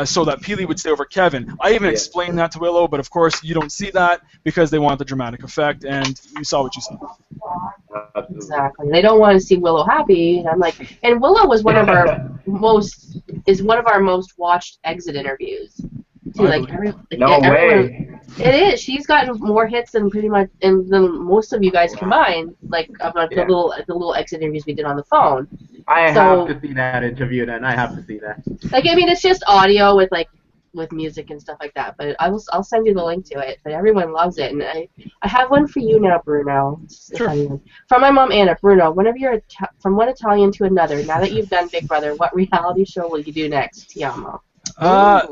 so that Peely would stay over Kevin. I even explained that to Willow, but of course you don't see that because they want the dramatic effect, and you saw what you saw. Exactly. They don't want to see Willow happy, and I'm like, and Willow was one of our most watched exit interviews. Too. Like, No way. It is. She's gotten more hits than pretty much than most of you guys combined. Like, about the little exit interviews we did on the phone. I have to see that interview then. I have to see that. Like, I mean, it's just audio with music and stuff like that. But I'll send you the link to it. But everyone loves it, and I have one for you now, Bruno. Sure. From my mom Anna. Bruno, whenever you're from one Italian to another, now that you've done Big Brother, what reality show will you do next? Ti amo. I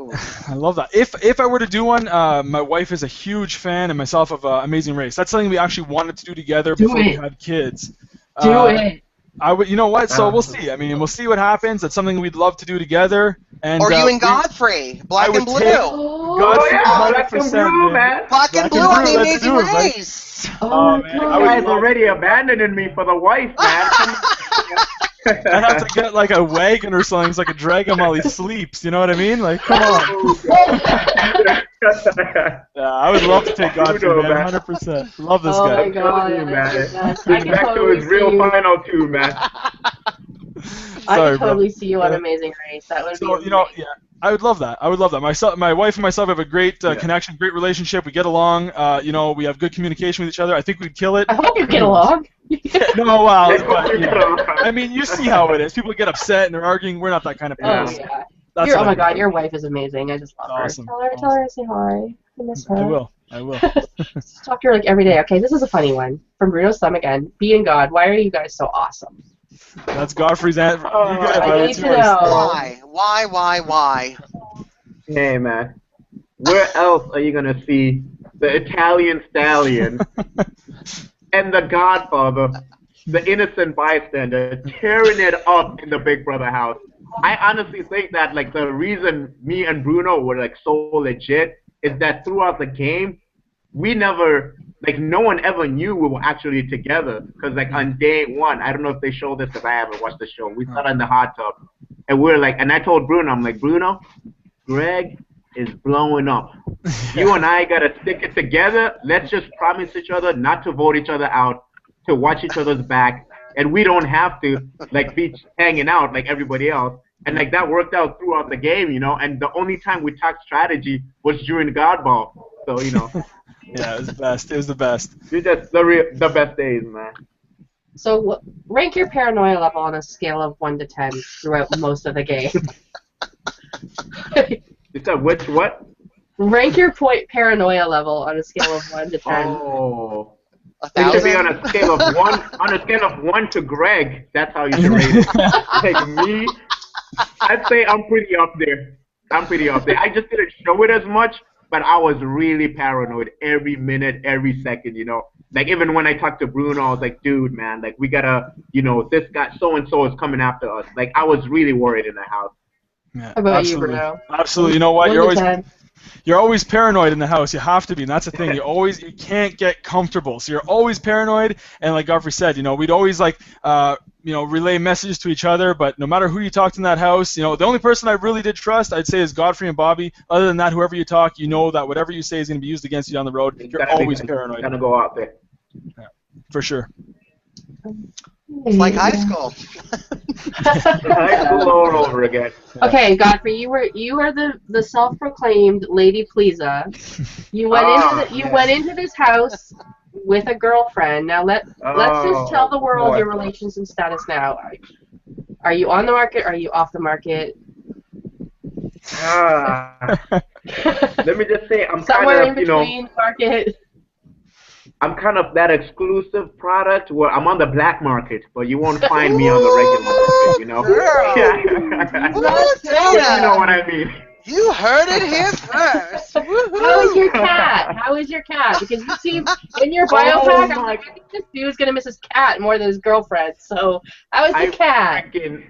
love that. If I were to do one, my wife is a huge fan, and myself of Amazing Race. That's something we actually wanted to do together before we had kids. Do it. I would. You know what? So we'll see. I mean, we'll see what happens. That's something we'd love to do together. And or you and Godfrey, Black and Blue. Godfrey, Black and Blue, man. Black and Blue on the Amazing Race. Oh, man. You guys already abandoning me for the wife, man. I'd have to get like a wagon or something so I could drag him while he sleeps. You know what I mean? Like, come on. Yeah, I would love to take Godfrey, Bruno, man. man. 100%. Love this Oh guy. my God, You, man. yes, He's back to his real final two, man. I Sorry, could bro. totally see you on Amazing Race. That would be So, amazing. yeah, I would love that. I would love that. My wife and myself have a great connection, great relationship. We get along. We have good communication with each other. I think we'd kill it. I hope you get along. No, well, but, I mean, you see how it is. People get upset and they're arguing. We're not that kind of people. Oh yeah. That's Oh what my I God, mean. your wife is amazing. I just love her. Awesome. Tell her I say hi. I miss her. I will. Just talk to her like every day. Okay, this is a funny one from Bruno's thumb again. Being God, why are you guys so awesome? That's Godfrey's answer. You got it, I buddy. need It's to yours. know. Why? Hey, man. Where else are you gonna see the Italian stallion and the Godfather, the innocent bystander, tearing it up in the Big Brother house? I honestly think that like the reason me and Bruno were like so legit is that throughout the game, we never no one ever knew we were actually together. Because like on day one, I don't know if they show this because I haven't watched the show. We sat in the hot tub and we're like, and I told Bruno, I'm like, Bruno, Greg is blowing up. You and I gotta stick it together. Let's just promise each other not to vote each other out, to watch each other's back, and we don't have to like be hanging out like everybody else. And like that worked out throughout the game, you know. And the only time we talked strategy was during Godball. So you know. Yeah, it was the best. It was the best. You're just the best days, man. So rank your paranoia level on a scale of 1 to 10 throughout most of the game. You said which what? Rank your paranoia level on a scale of 1 to 10. Oh. A It should be thousand? on a scale of one to Greg. That's how you should rate it. Like me, I'd say I'm pretty up there. I just didn't show it as much, but I was really paranoid every minute, every second, you know. Like even when I talked to Bruno, I was like, dude, man, like we gotta, you know, this guy so and so is coming after us. Like I was really worried in the house. Yeah, How about absolutely. you, Bruno? Absolutely. You know what? 1 to 10. You're always paranoid in the house. You have to be, and that's the thing. You can't get comfortable. So you're always paranoid. And like Godfrey said, you know, we'd always relay messages to each other. But no matter who you talked in that house, you know, the only person I really did trust, I'd say, is Godfrey and Bobby. Other than that, whoever you talk, you know that whatever you say is going to be used against you down the road. You're always paranoid. Gonna go out there. Yeah, for sure. It's like high school. High school all over again. Okay, Godfrey, you are the self-proclaimed lady pleaser. You went into this house with a girlfriend. Now let's just tell the world your relationship status now. Are you on the market? Are you off the market? Let me just say, I'm Somewhere kind of, in between market. I'm kind of that exclusive product where I'm on the black market, but you won't find me on the regular market, you know? You know what I mean. You heard it here first. How is your cat? How is your cat? Because you seem in your biopack, I'm like, I think this dude's gonna miss his cat more than his girlfriend. So how is the cat? As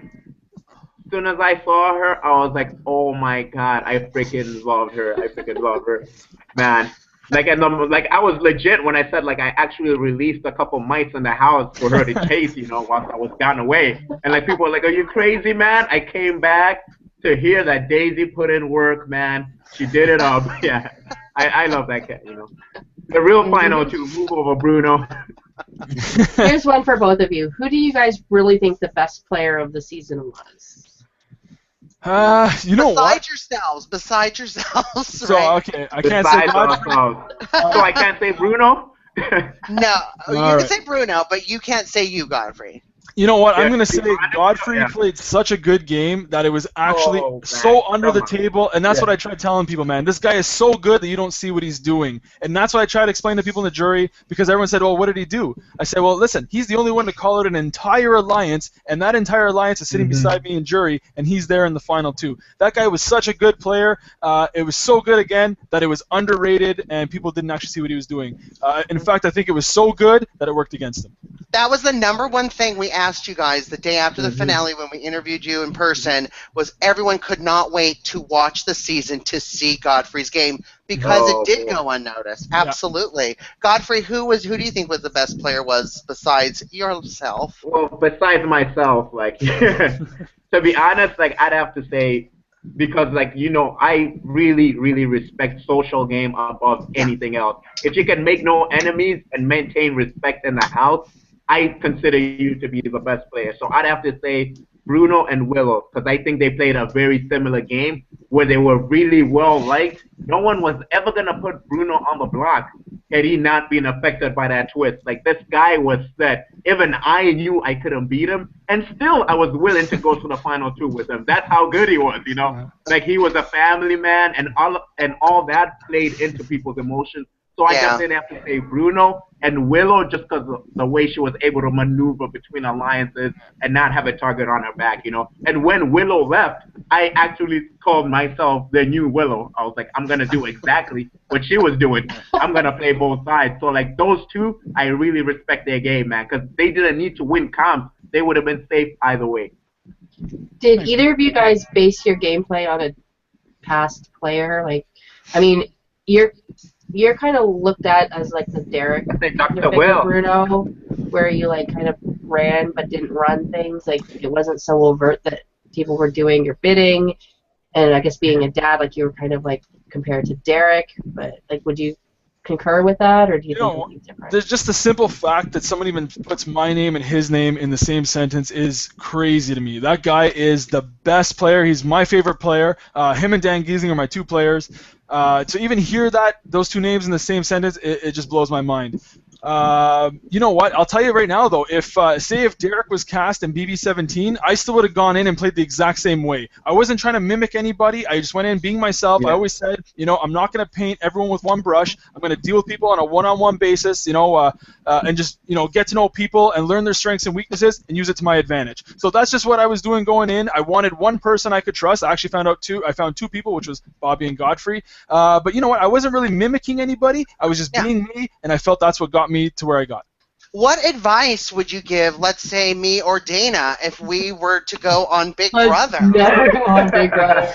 soon as I saw her, I was like, oh my god, I freaking loved her. Man. Like, and I was legit when I said, like, I actually released a couple mice in the house for her to chase, you know, whilst I was gone away. And, like, people were like, are you crazy, man? I came back to hear that Daisy put in work, man. She did it up. Yeah. I love that cat, you know. The real final two, move over, Bruno. Here's one for both of you. Who do you guys really think the best player of the season was? You know what? Besides yourselves. So, right? okay, I can't say Godfrey. So I can't say Bruno? No, you All can right. say Bruno, but you can't say you, Godfrey. You know what? I'm Yeah, going to say Godfrey played such a good game that it was actually so under the table, and that's what I tried telling people, man. This guy is so good that you don't see what he's doing. And that's what I tried to explain to people in the jury, because everyone said, well, what did he do? I said, well, listen, he's the only one to call out an entire alliance, and that entire alliance is sitting beside me in jury, and he's there in the final two. That guy was such a good player. It was so good, again, that it was underrated, and people didn't actually see what he was doing. In fact, I think it was so good that it worked against him. That was the number one thing we asked you guys the day after the finale when we interviewed you in person, was everyone could not wait to watch the season to see Godfrey's game, because it Oh, did boy. go unnoticed. Absolutely. Godfrey, who do you think was the best player was besides yourself? Well, besides myself, like to be honest, like I'd have to say because like I really really respect social game above Yeah. anything else. If you can make no enemies and maintain respect in the house, I consider you to be the best player. So I'd have to say Bruno and Willow because I think they played a very similar game where they were really well liked. No one was ever gonna put Bruno on the block had he not been affected by that twist. Like this guy was set. Even I knew I couldn't beat him, and still I was willing to go to the final two with him. That's how good he was. Like he was a family man, and all that played into people's emotions. So I Yeah. guess I'd have to say Bruno and Willow just because of the way she was able to maneuver between alliances and not have a target on her back. And when Willow left, I actually called myself the new Willow. I was like, I'm going to do exactly what she was doing. I'm going to play both sides. So, like, those two, I really respect their game, man, because they didn't need to win comps. They would have been safe either way. Did either of you guys base your gameplay on a past player? Like, I mean, you're kind of looked at as like the Derek I think Dr. Victor Will. Bruno, where you like kind of ran but didn't run things. Like it wasn't so overt that people were doing your bidding, and I guess being a dad, like you were kind of like compared to Derek. But like, would you concur with that, or do you think something different? There's just the simple fact that someone even puts my name and his name in the same sentence is crazy to me. That guy is the best player. He's my favorite player. Him and Dan Giesing are my two players. To even hear those two names in the same sentence, it just blows my mind. You know what? I'll tell you right now, though. If Derek was cast in BB17, I still would have gone in and played the exact same way. I wasn't trying to mimic anybody. I just went in being myself. Yeah. I always said, I'm not going to paint everyone with one brush. I'm going to deal with people on a one-on-one basis, and just, get to know people and learn their strengths and weaknesses and use it to my advantage. So that's just what I was doing going in. I wanted one person I could trust. I actually found two people, which was Bobby and Godfrey. But you know what? I wasn't really mimicking anybody. I was just being me, and I felt that's what got me to where I got. What advice would you give, let's say, me or Dana, if we were to go on Big Brother? Never go on Big Brother.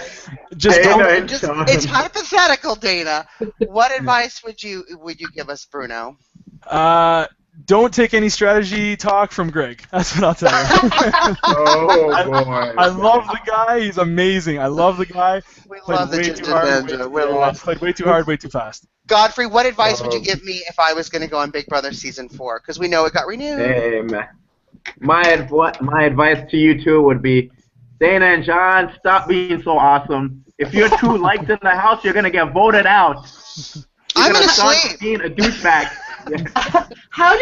It's hypothetical, Dana. What advice would you give us, Bruno? Don't take any strategy talk from Greg. That's what I'll tell you. Oh, boy. I love the guy. He's amazing. I love the guy. We Played love the way Ginger too hard, Ninja. played way too hard, way too fast. Godfrey, what advice would you give me if I was going to go on Big Brother Season 4? Because we know it got renewed. Hey, man. My advice to you two would be, Dana and John, stop being so awesome. If you're too liked in the house, you're going to get voted out. I'm going to start sleep. being a douchebag. Yeah. On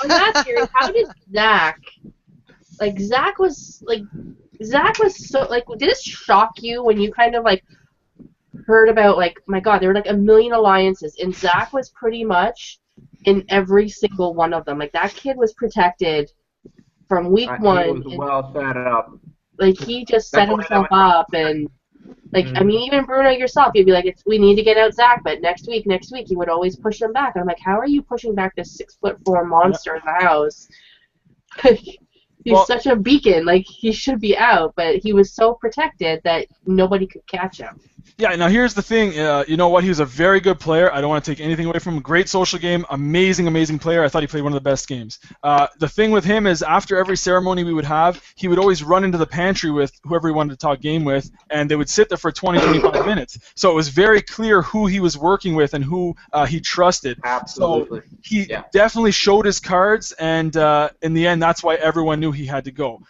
that series, how did Zach was so, like, did it shock you when you kind of, like, heard about, like, my God, there were, like, a million alliances, and Zach was pretty much in every single one of them. Like, that kid was protected from week one. He was well set up. Like, he just set himself up, and, like, I mean, even Bruno yourself, you'd be like, we need to get out Zach, but next week, you would always push him back. And I'm like, how are you pushing back this 6'4" monster in the house? He's such a beacon. Like, he should be out, but he was so protected that nobody could catch him. Yeah, now here's the thing. You know what? He was a very good player. I don't want to take anything away from him. Great social game. Amazing player. I thought he played one of the best games. The thing with him is after every ceremony we would have, he would always run into the pantry with whoever he wanted to talk game with, and they would sit there for 20, 25 minutes. So it was very clear who he was working with and who he trusted. Absolutely. So he definitely showed his cards, and in the end, that's why everyone knew he had to go.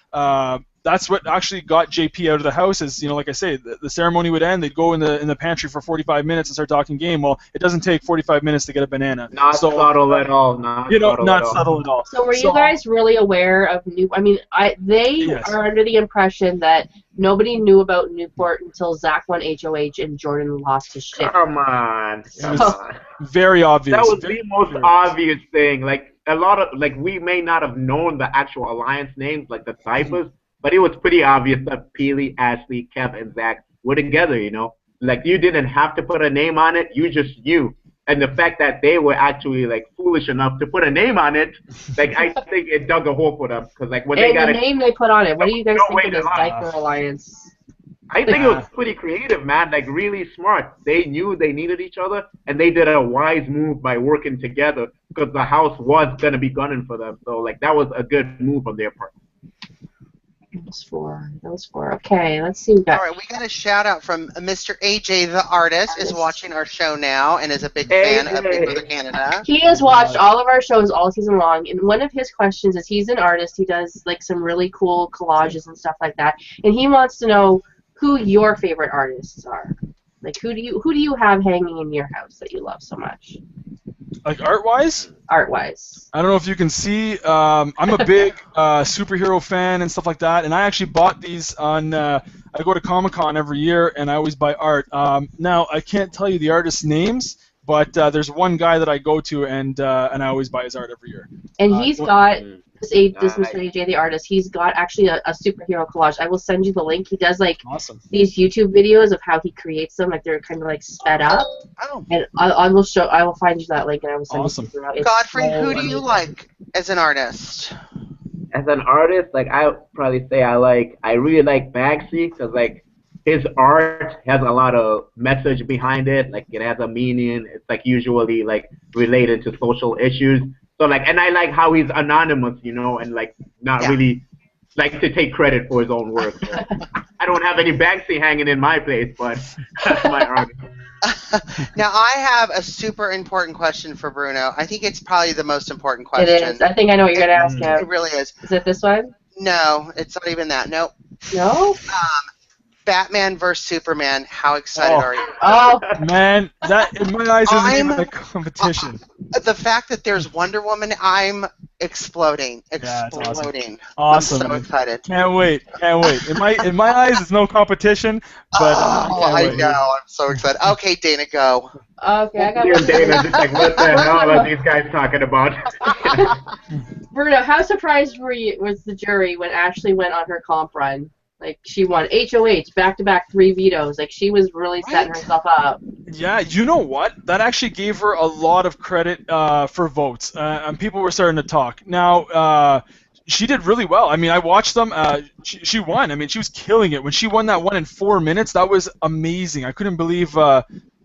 That's what actually got JP out of the house. Is like I say, the ceremony would end. They'd go in the pantry for 45 minutes and start talking game. Well, it doesn't take 45 minutes to get a banana. Not subtle at all. Not subtle at all. So were you guys really aware of New? I mean, they are under the impression that nobody knew about Newport until Zach won HOH and Jordan lost his shit. Come on. Very obvious. That was the most obvious thing. Like a lot of we may not have known the actual alliance names, like the ciphers. But it was pretty obvious that Peely, Ashley, Kev, and Zach were together, Like, you didn't have to put a name on it. You just knew. And the fact that they were actually, foolish enough to put a name on it, I think it dug a hole for them. Because, when they got the name they put on it, what do you guys think of this Diaper Alliance? I think it was pretty creative, man. Like really smart. They knew they needed each other, and they did a wise move by working together because the house was gonna be gunning for them. So like that was a good move on their part. Those four. Those four. Okay, let's see. We got. All right, we got a shout out from Mr. AJ, the artist, is watching our show now and is a big fan of Big Brother Canada. He has watched all of our shows all season long, and one of his questions is he's an artist. He does like some really cool collages and stuff like that, and he wants to know who your favorite artists are. Like who do you have hanging in your house that you love so much? Like art-wise? Art-wise. I don't know if you can see. I'm a big superhero fan and stuff like that, and I actually bought these on. I go to Comic-Con every year, and I always buy art. Now I can't tell you the artists' names, but there's one guy that I go to, and I always buy his art every year. And he's got this Mr. AJ, the artist. He's got actually a superhero collage. I will send you the link. He does like these YouTube videos of how he creates them, like they're kind of like sped up. Oh. And I will find you that link, and I will send you throughout. Godfrey, who do you like as an artist? As an artist, like I would probably say I really like Banksy because like his art has a lot of message behind it. Like it has a meaning. It's like usually like related to social issues. So like, and I like how he's anonymous, you know, and like not really like to take credit for his own work. So I don't have any Banksy hanging in my place, but that's my art. Now I have a super important question for Bruno. I think it's probably the most important question. It is. I think I know what you're gonna ask him. It really is. Is it this one? No, it's not even that. Nope. No? Batman versus Superman. How excited are you? Oh man, that in my eyes isn't even a competition. The fact that there's Wonder Woman, I'm exploding. Yeah, Exploding. Awesome. I'm so excited. Can't wait. In my eyes, it's no competition. But I know. I'm so excited. Okay, Dana, go. Okay, I got one. Dana just like, what the hell are these guys talking about? Bruno, how surprised was the jury when Ashley went on her comp run? Like, she won HOH, back-to-back 3 vetoes. Like, she was really setting herself up. Yeah, you know what? That actually gave her a lot of credit for votes, and people were starting to talk. Now, she did really well. I mean, I watched them. She won. I mean, she was killing it. When she won that one in 4 minutes, that was amazing. I couldn't believe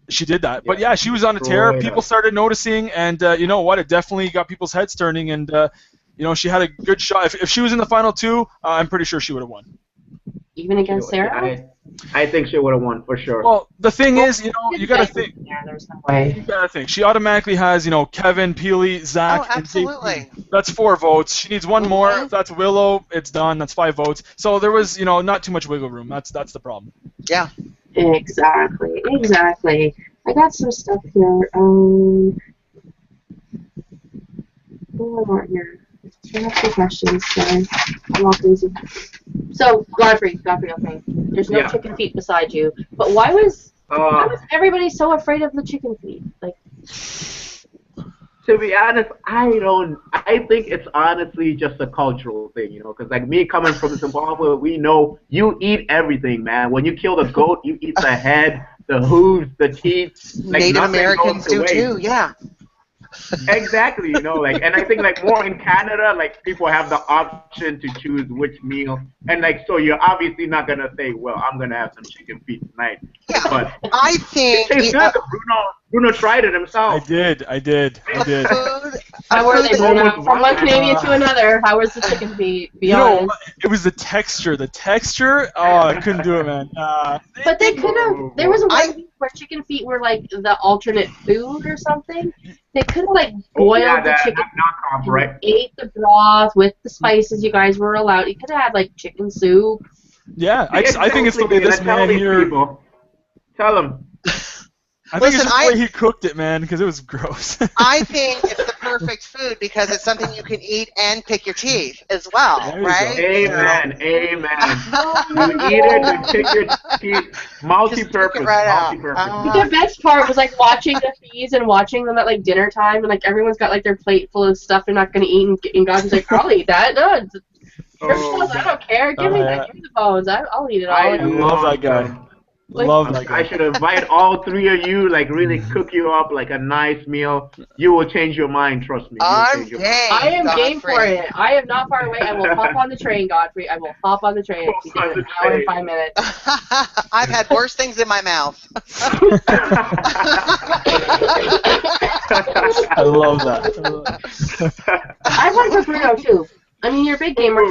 she did that. But, yeah, she was on a tear. People started noticing, and you know what? It definitely got people's heads turning, and, you know, she had a good shot. If she was in the final 2, I'm pretty sure she would have won. Even against Sarah? I think she would have won for sure. Well, the thing is, you know, you gotta think. Yeah, there's no way. You gotta think. She automatically has, you know, Kevin, Peely, Zach, and absolutely. That's 4 votes. She needs 1 more. If that's Willow, it's done. That's 5 votes. So there was, you know, not too much wiggle room. That's the problem. Yeah. Exactly. I got some stuff here. What do I want here? I have 2 questions, sorry. I'm all crazy. So, Godfrey, okay. There's no chicken feet beside you. But why was everybody so afraid of the chicken feet? Like, to be honest, I think it's honestly just a cultural thing, you know, because like me coming from Zimbabwe, we know you eat everything, man. When you kill the goat, you eat the head, the hooves, the teeth. Like, Native Americans do too, yeah. Exactly, you know, like, and I think like more in Canada, like people have the option to choose which meal, and like so you're obviously not gonna say, well, I'm gonna have some chicken feet tonight. Yeah, but I think it tastes good. Bruno tried it himself. I did. How were they, Bruno? From one Canadian to another, how was the chicken feet? Be honest. It was the texture. Oh, I couldn't do it, man. But they could have. There was one week where chicken feet were like the alternate food or something. They could have like boiled the chicken, right? Ate the broth with the spices you guys were allowed. You could have had like chicken soup. Yeah, I think it's the way this man here. Tell him. I think it's just the way he cooked it, man, because it was gross. I think it's the perfect food because it's something you can eat and pick your teeth as well, right? Amen. You eat it, you pick your teeth. Multi-purpose. The best part was like watching the fees and watching them at like dinner time, and like everyone's got like their plate full of stuff they're not going to eat, and God's like, I'll eat that. No, I don't care. Give me that. Give me the bones. I'll eat it all. I love that guy. Like, Love that I guy. should invite all three of you, like really cook you up like a nice meal. You will change your mind, trust me. You will I'm change your mind. I game, am game for Godfrey. it. I am not far away. I will hop on the train, Godfrey. I will hop on the train. It takes an hour and 5 minutes. I've had worse things in my mouth. I love that. I want to go Bruno too. I mean, you're a big gamer.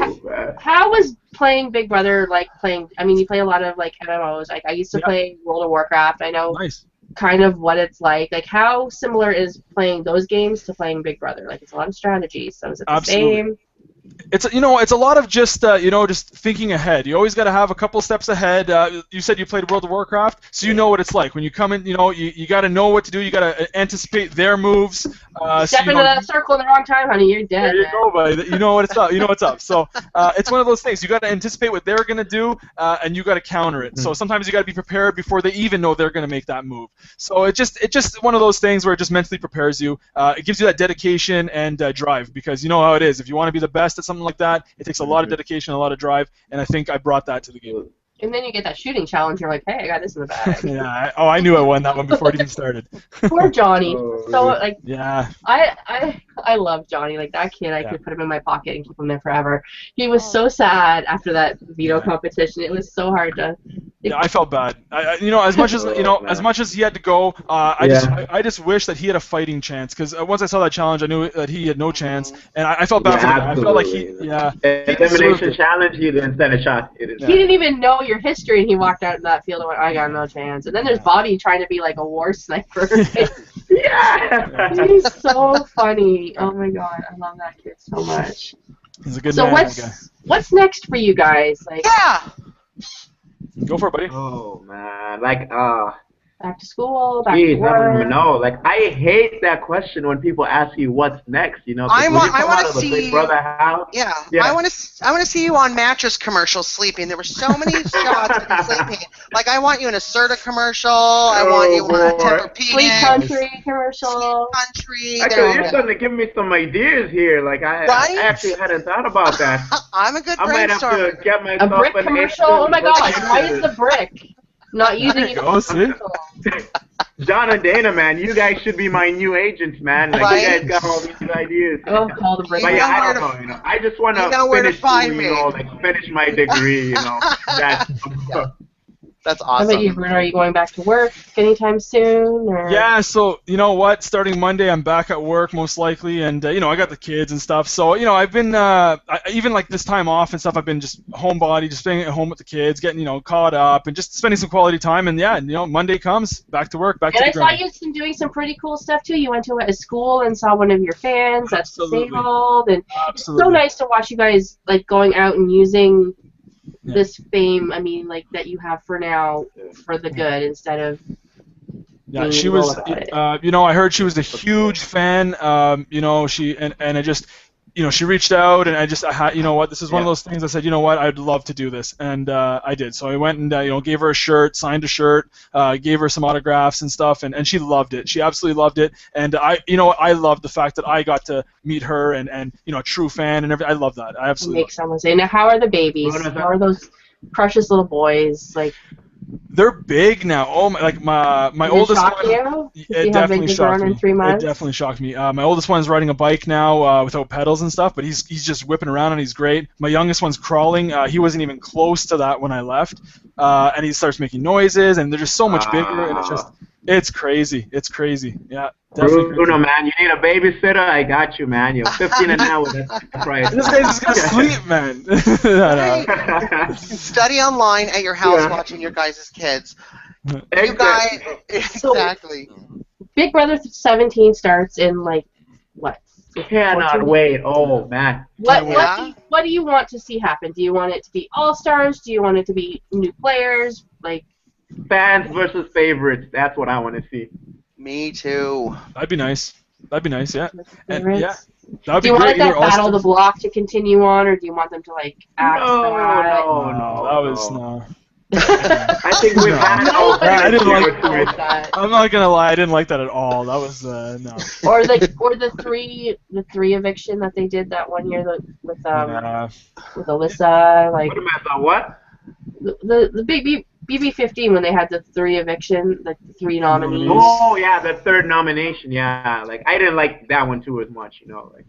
How was playing Big Brother like playing? I mean, you play a lot of like MMOs. Like I used to play World of Warcraft. I know Nice. kind of what it's like. Like how similar is playing those games to playing Big Brother? Like it's a lot of strategy. So is it the Absolutely. same? It's it's a lot of just just thinking ahead. You always got to have a couple steps ahead. You said you played World of Warcraft, so you know what it's like when you come in. You got to know what to do. You got to anticipate their moves. Step into that circle in the wrong time, honey. You're dead. There you go, buddy. You know what it's up. You know what's up. So it's one of those things. You got to anticipate what they're gonna do, and you got to counter it. So sometimes you got to be prepared before they even know they're gonna make that move. So it's just one of those things where it just mentally prepares you. It gives you that dedication and drive, because you know how it is. If you want to be the best at something like that, it takes a lot of dedication, a lot of drive, and I think I brought that to the game. And then you get that shooting challenge. You're like, hey, I got this in the bag. Yeah. I knew I won that one before it even started. Poor Johnny. So like, Yeah. I love Johnny. Like that kid, I could put him in my pocket and keep him there forever. He was so sad after that veto competition. It was so hard to. Yeah, I felt bad. As much as as much as he had to go, I just wish that he had a fighting chance, because once I saw that challenge, I knew that he had no chance, and I felt bad for the guy. I felt like elimination challenge. He didn't stand a shot. He didn't even know your history, and he walked out in that field and went, I got no chance. And then there's Bobby trying to be like a war sniper. Yeah. He's so funny. Oh my god, I love that kid so much. He's a good so man. What's next for you guys? Like, Yeah. Go for it, buddy. Oh man, like back to school, back geez, to work. I don't even know. Like I hate that question when people ask you what's next. I want to see Big Brother house. Yeah. I want to see you on mattress commercials sleeping. There were so many shots of you sleeping. Like I want you in a Serta commercial. I want you on a Tempur-Pedic. Sleep Country commercial. Sleep Country. Actually, you're starting to give me some ideas here. Like I actually hadn't thought about that. I'm a good I might have brainstormer. to get myself A brick an commercial? Oh my god, why is the brick not using it? Go, see? John and Dana, man, you guys should be my new agents, man. Like you guys got all these ideas. Oh, call the brick. But yeah, I don't know. I just want to finish school, like finish my degree. That's How awesome. about you, Bruno? Are you going back to work anytime soon? Or? Yeah, so you know what? Starting Monday, I'm back at work most likely, and I got the kids and stuff. So I've been even like this time off and stuff. I've been just homebody, just staying at home with the kids, getting caught up, and just spending some quality time. And yeah, Monday comes, back to work, back to the grind. And I saw you've been doing some pretty cool stuff too. You went to a school and saw one of your fans at Disabled, and it's so nice to watch you guys like going out and using this fame, I mean, like that you have for now, for the good instead of. Yeah, she was. I heard she was a huge fan. She and I just. She reached out, and this is one of those things. I said, I'd love to do this, and I did. So I went and gave her a shirt, signed a shirt, gave her some autographs and stuff, and she loved it. She absolutely loved it, and I loved the fact that I got to meet her and a true fan and everything. I love that. I absolutely. Make someone say, now how are the babies? How are those precious little boys? Like. They're big now. Oh my oldest one. It definitely shocked me. It definitely shocked me. My oldest one's riding a bike now without pedals and stuff, but he's just whipping around and he's great. My youngest one's crawling. He wasn't even close to that when I left, and he starts making noises, and they're just so much bigger, and it's crazy. It's crazy. Yeah. Bruno, man, you need a babysitter? I got you, man. You're 15 an hour. That's right. This guy's just gonna sleep, man. Study online at your house watching your guys' kids. You guys, exactly. Big Brother 17 starts in like what? Cannot wait. Oh man. What do you want to see happen? Do you want it to be all stars? Do you want it to be new players? Like fans versus favorites. That's what I want to see. Me too. That'd be nice. Yeah. And, yeah. That'd be do you great. want that battle of the block to continue on, or do you want them to like act? No. I think we've had. I didn't like that. I'm not gonna lie. I didn't like that at all. That was no. Or the three eviction that they did that one year with Alyssa, like. What? The BB15 when they had the 3 eviction, like the 3 nominees. Oh yeah, the third nomination. Yeah, like I didn't like that one too as much. You know, like.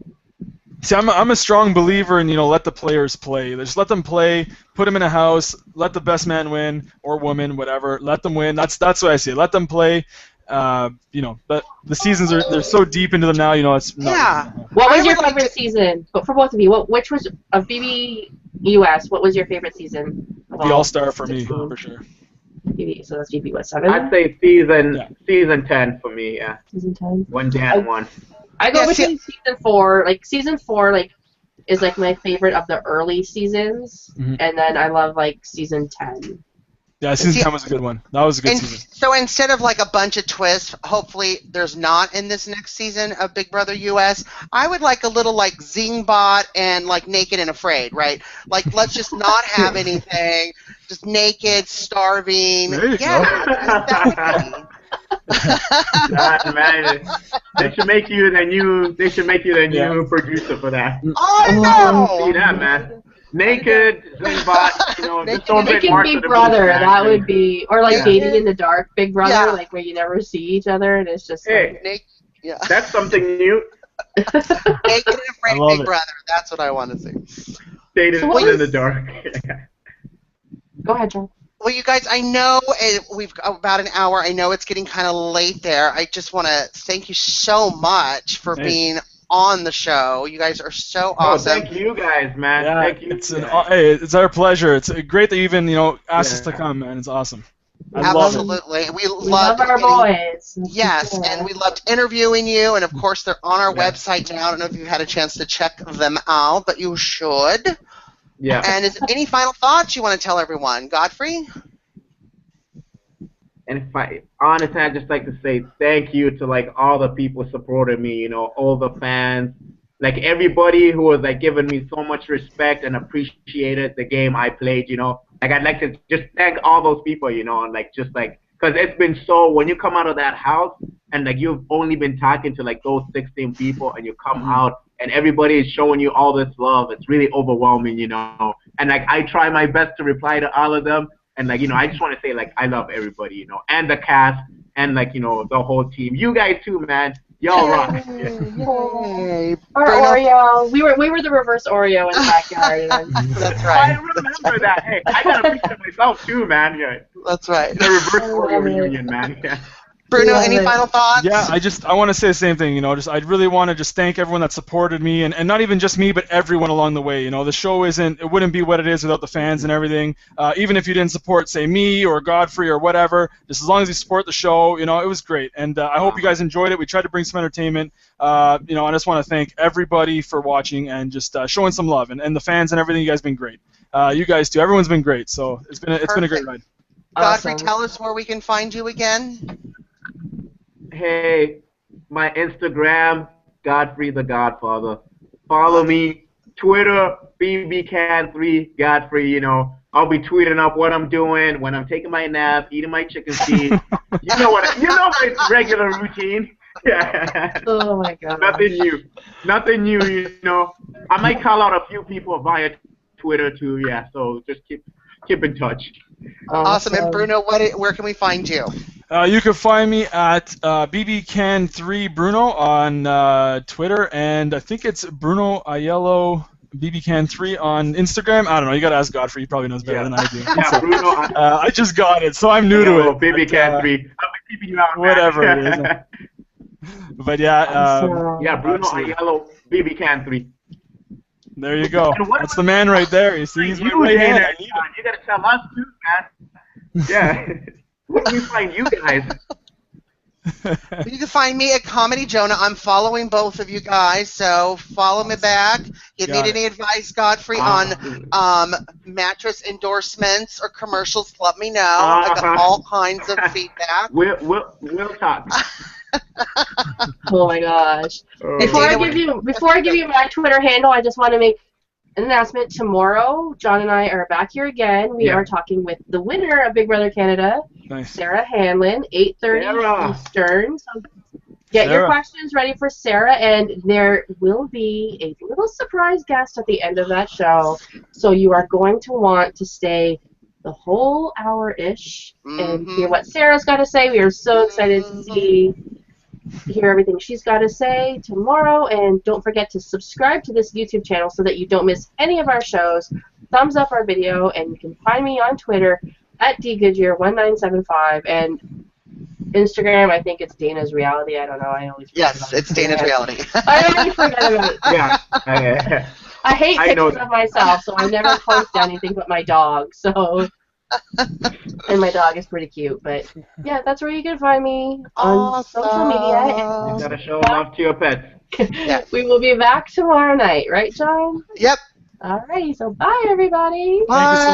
See, I'm a strong believer in, let the players play. Just let them play, put them in a house, let the best man win, or woman, whatever. Let them win. That's what I say. Let them play. But the seasons they're so deep into them now. It's not. Yeah. What was your would like favorite season? But for both of you, which was of BB US? What was your favorite season? Of The All-Star for me, for sure. BB, so that's BB what, 7? I'd say season 10 for me. Yeah. Season 10. One Dan one. I go between season 4. Like season 4, is like my favorite of the early seasons, and then I love like season 10. Yeah, season 10 was a good one. That was a good season. So instead of like a bunch of twists, hopefully there's not in this next season of Big Brother US, I would like a little like Zingbot and like Naked and Afraid, right? Like let's just not have anything, just naked, starving. There you go. Man, they should make you the new. They should make you the new producer for that. Oh no! See that, man. Naked, Zingbot, just don't Naked Big Brother, that would be, or like Dating in the Dark Big Brother, like where you never see each other and it's just that's something new. Naked and Afraid Big Brother, that's what I want to see. Dating in the Dark. Go ahead, John. Well, you guys, I know we've got about an hour. I know it's getting kind of late there. I just want to thank you so much for being on the show. You guys are so awesome. Thank you guys, man. Yeah, thank you. It's our pleasure. It's great that you even asked us to come, man. It's awesome. Absolutely. We love our boys. Yes, and we loved interviewing you, and of course they're on our website now. I don't know if you've had a chance to check them out, but you should. Yeah. And is there any final thoughts you want to tell everyone? Godfrey? And if honestly, I'd just like to say thank you to like all the people supporting me, all the fans, like everybody who was like giving me so much respect and appreciated the game I played, Like I'd like to just thank all those people, and like just like, because it's been so, when you come out of that house and like you've only been talking to like those 16 people and you come out and everybody is showing you all this love, it's really overwhelming, And like I try my best to reply to all of them. And like, I just want to say like I love everybody, and the cast and like, the whole team. You guys too, man. Y'all rock. Yay. Our Oreo. We were the reverse Oreo in the backyard. That's right. I remember that. Hey, I got a picture of myself too, man. Yeah. That's right. The reverse Oreo reunion, man. Yeah. Bruno, any final thoughts? Yeah, I want to say the same thing, I really want to just thank everyone that supported me, and not even just me, but everyone along the way, the show it wouldn't be what it is without the fans and everything, even if you didn't support, say, me or Godfrey or whatever, just as long as you support the show, it was great, and I hope you guys enjoyed it. We tried to bring some entertainment, I just want to thank everybody for watching and just showing some love, and the fans and everything, you guys have been great. You guys too, everyone's been great, so it's been a great ride. Godfrey, tell us where we can find you again. Hey, my Instagram, Godfrey the Godfather. Follow me. Twitter, BBCan3 Godfrey. I'll be tweeting up what I'm doing when I'm taking my nap, eating my chicken feet. You know my regular routine. Yeah. Oh my God. Nothing new. I might call out a few people via Twitter too. Yeah. So just keep in touch. Awesome. And Bruno, where can we find you? You can find me at BBCan3 Bruno on Twitter, and I think it's Bruno Ielo BBCan3 on Instagram. I don't know. You got to ask Godfrey. He probably knows better than I do. So, Bruno. I just got it, so I'm new to it. BBCan3. I've been keeping you out. Whatever it is. But yeah. Bruno Ielo BBCan3. There you go. That's the man right there. You see, he's my right hand. You got to tell us too, man. Yeah. Where can we find you guys? You can find me at Comedy Jonah. I'm following both of you guys, so follow me back. You need any advice, Godfrey, on mattress endorsements or commercials, let me know. I got all kinds of feedback. We'll talk. Oh my gosh. Before I give you my Twitter handle, I just want to make an announcement. Tomorrow, John and I are back here again. We are talking with the winner of Big Brother Canada, Sarah Hanlon, 8:30 Eastern. So get your questions ready for Sarah, and there will be a little surprise guest at the end of that show. So you are going to want to stay the whole hour-ish and hear what Sarah's got to say. We are so excited to hear everything she's got to say tomorrow. And don't forget to subscribe to this YouTube channel so that you don't miss any of our shows. Thumbs up our video, and you can find me on Twitter at dgoodyear1975 and Instagram. I think it's Dana's Reality. I don't know. I always forget about it's Dana's Reality. I always forget about it. Yeah. I hate pictures of myself, so I never post anything but my dog. So, and my dog is pretty cute. But yeah, that's where you can find me on social media. You gotta show love to your pets. Yes. We will be back tomorrow night, right, John? Yep. Alrighty, so bye everybody. Thank you so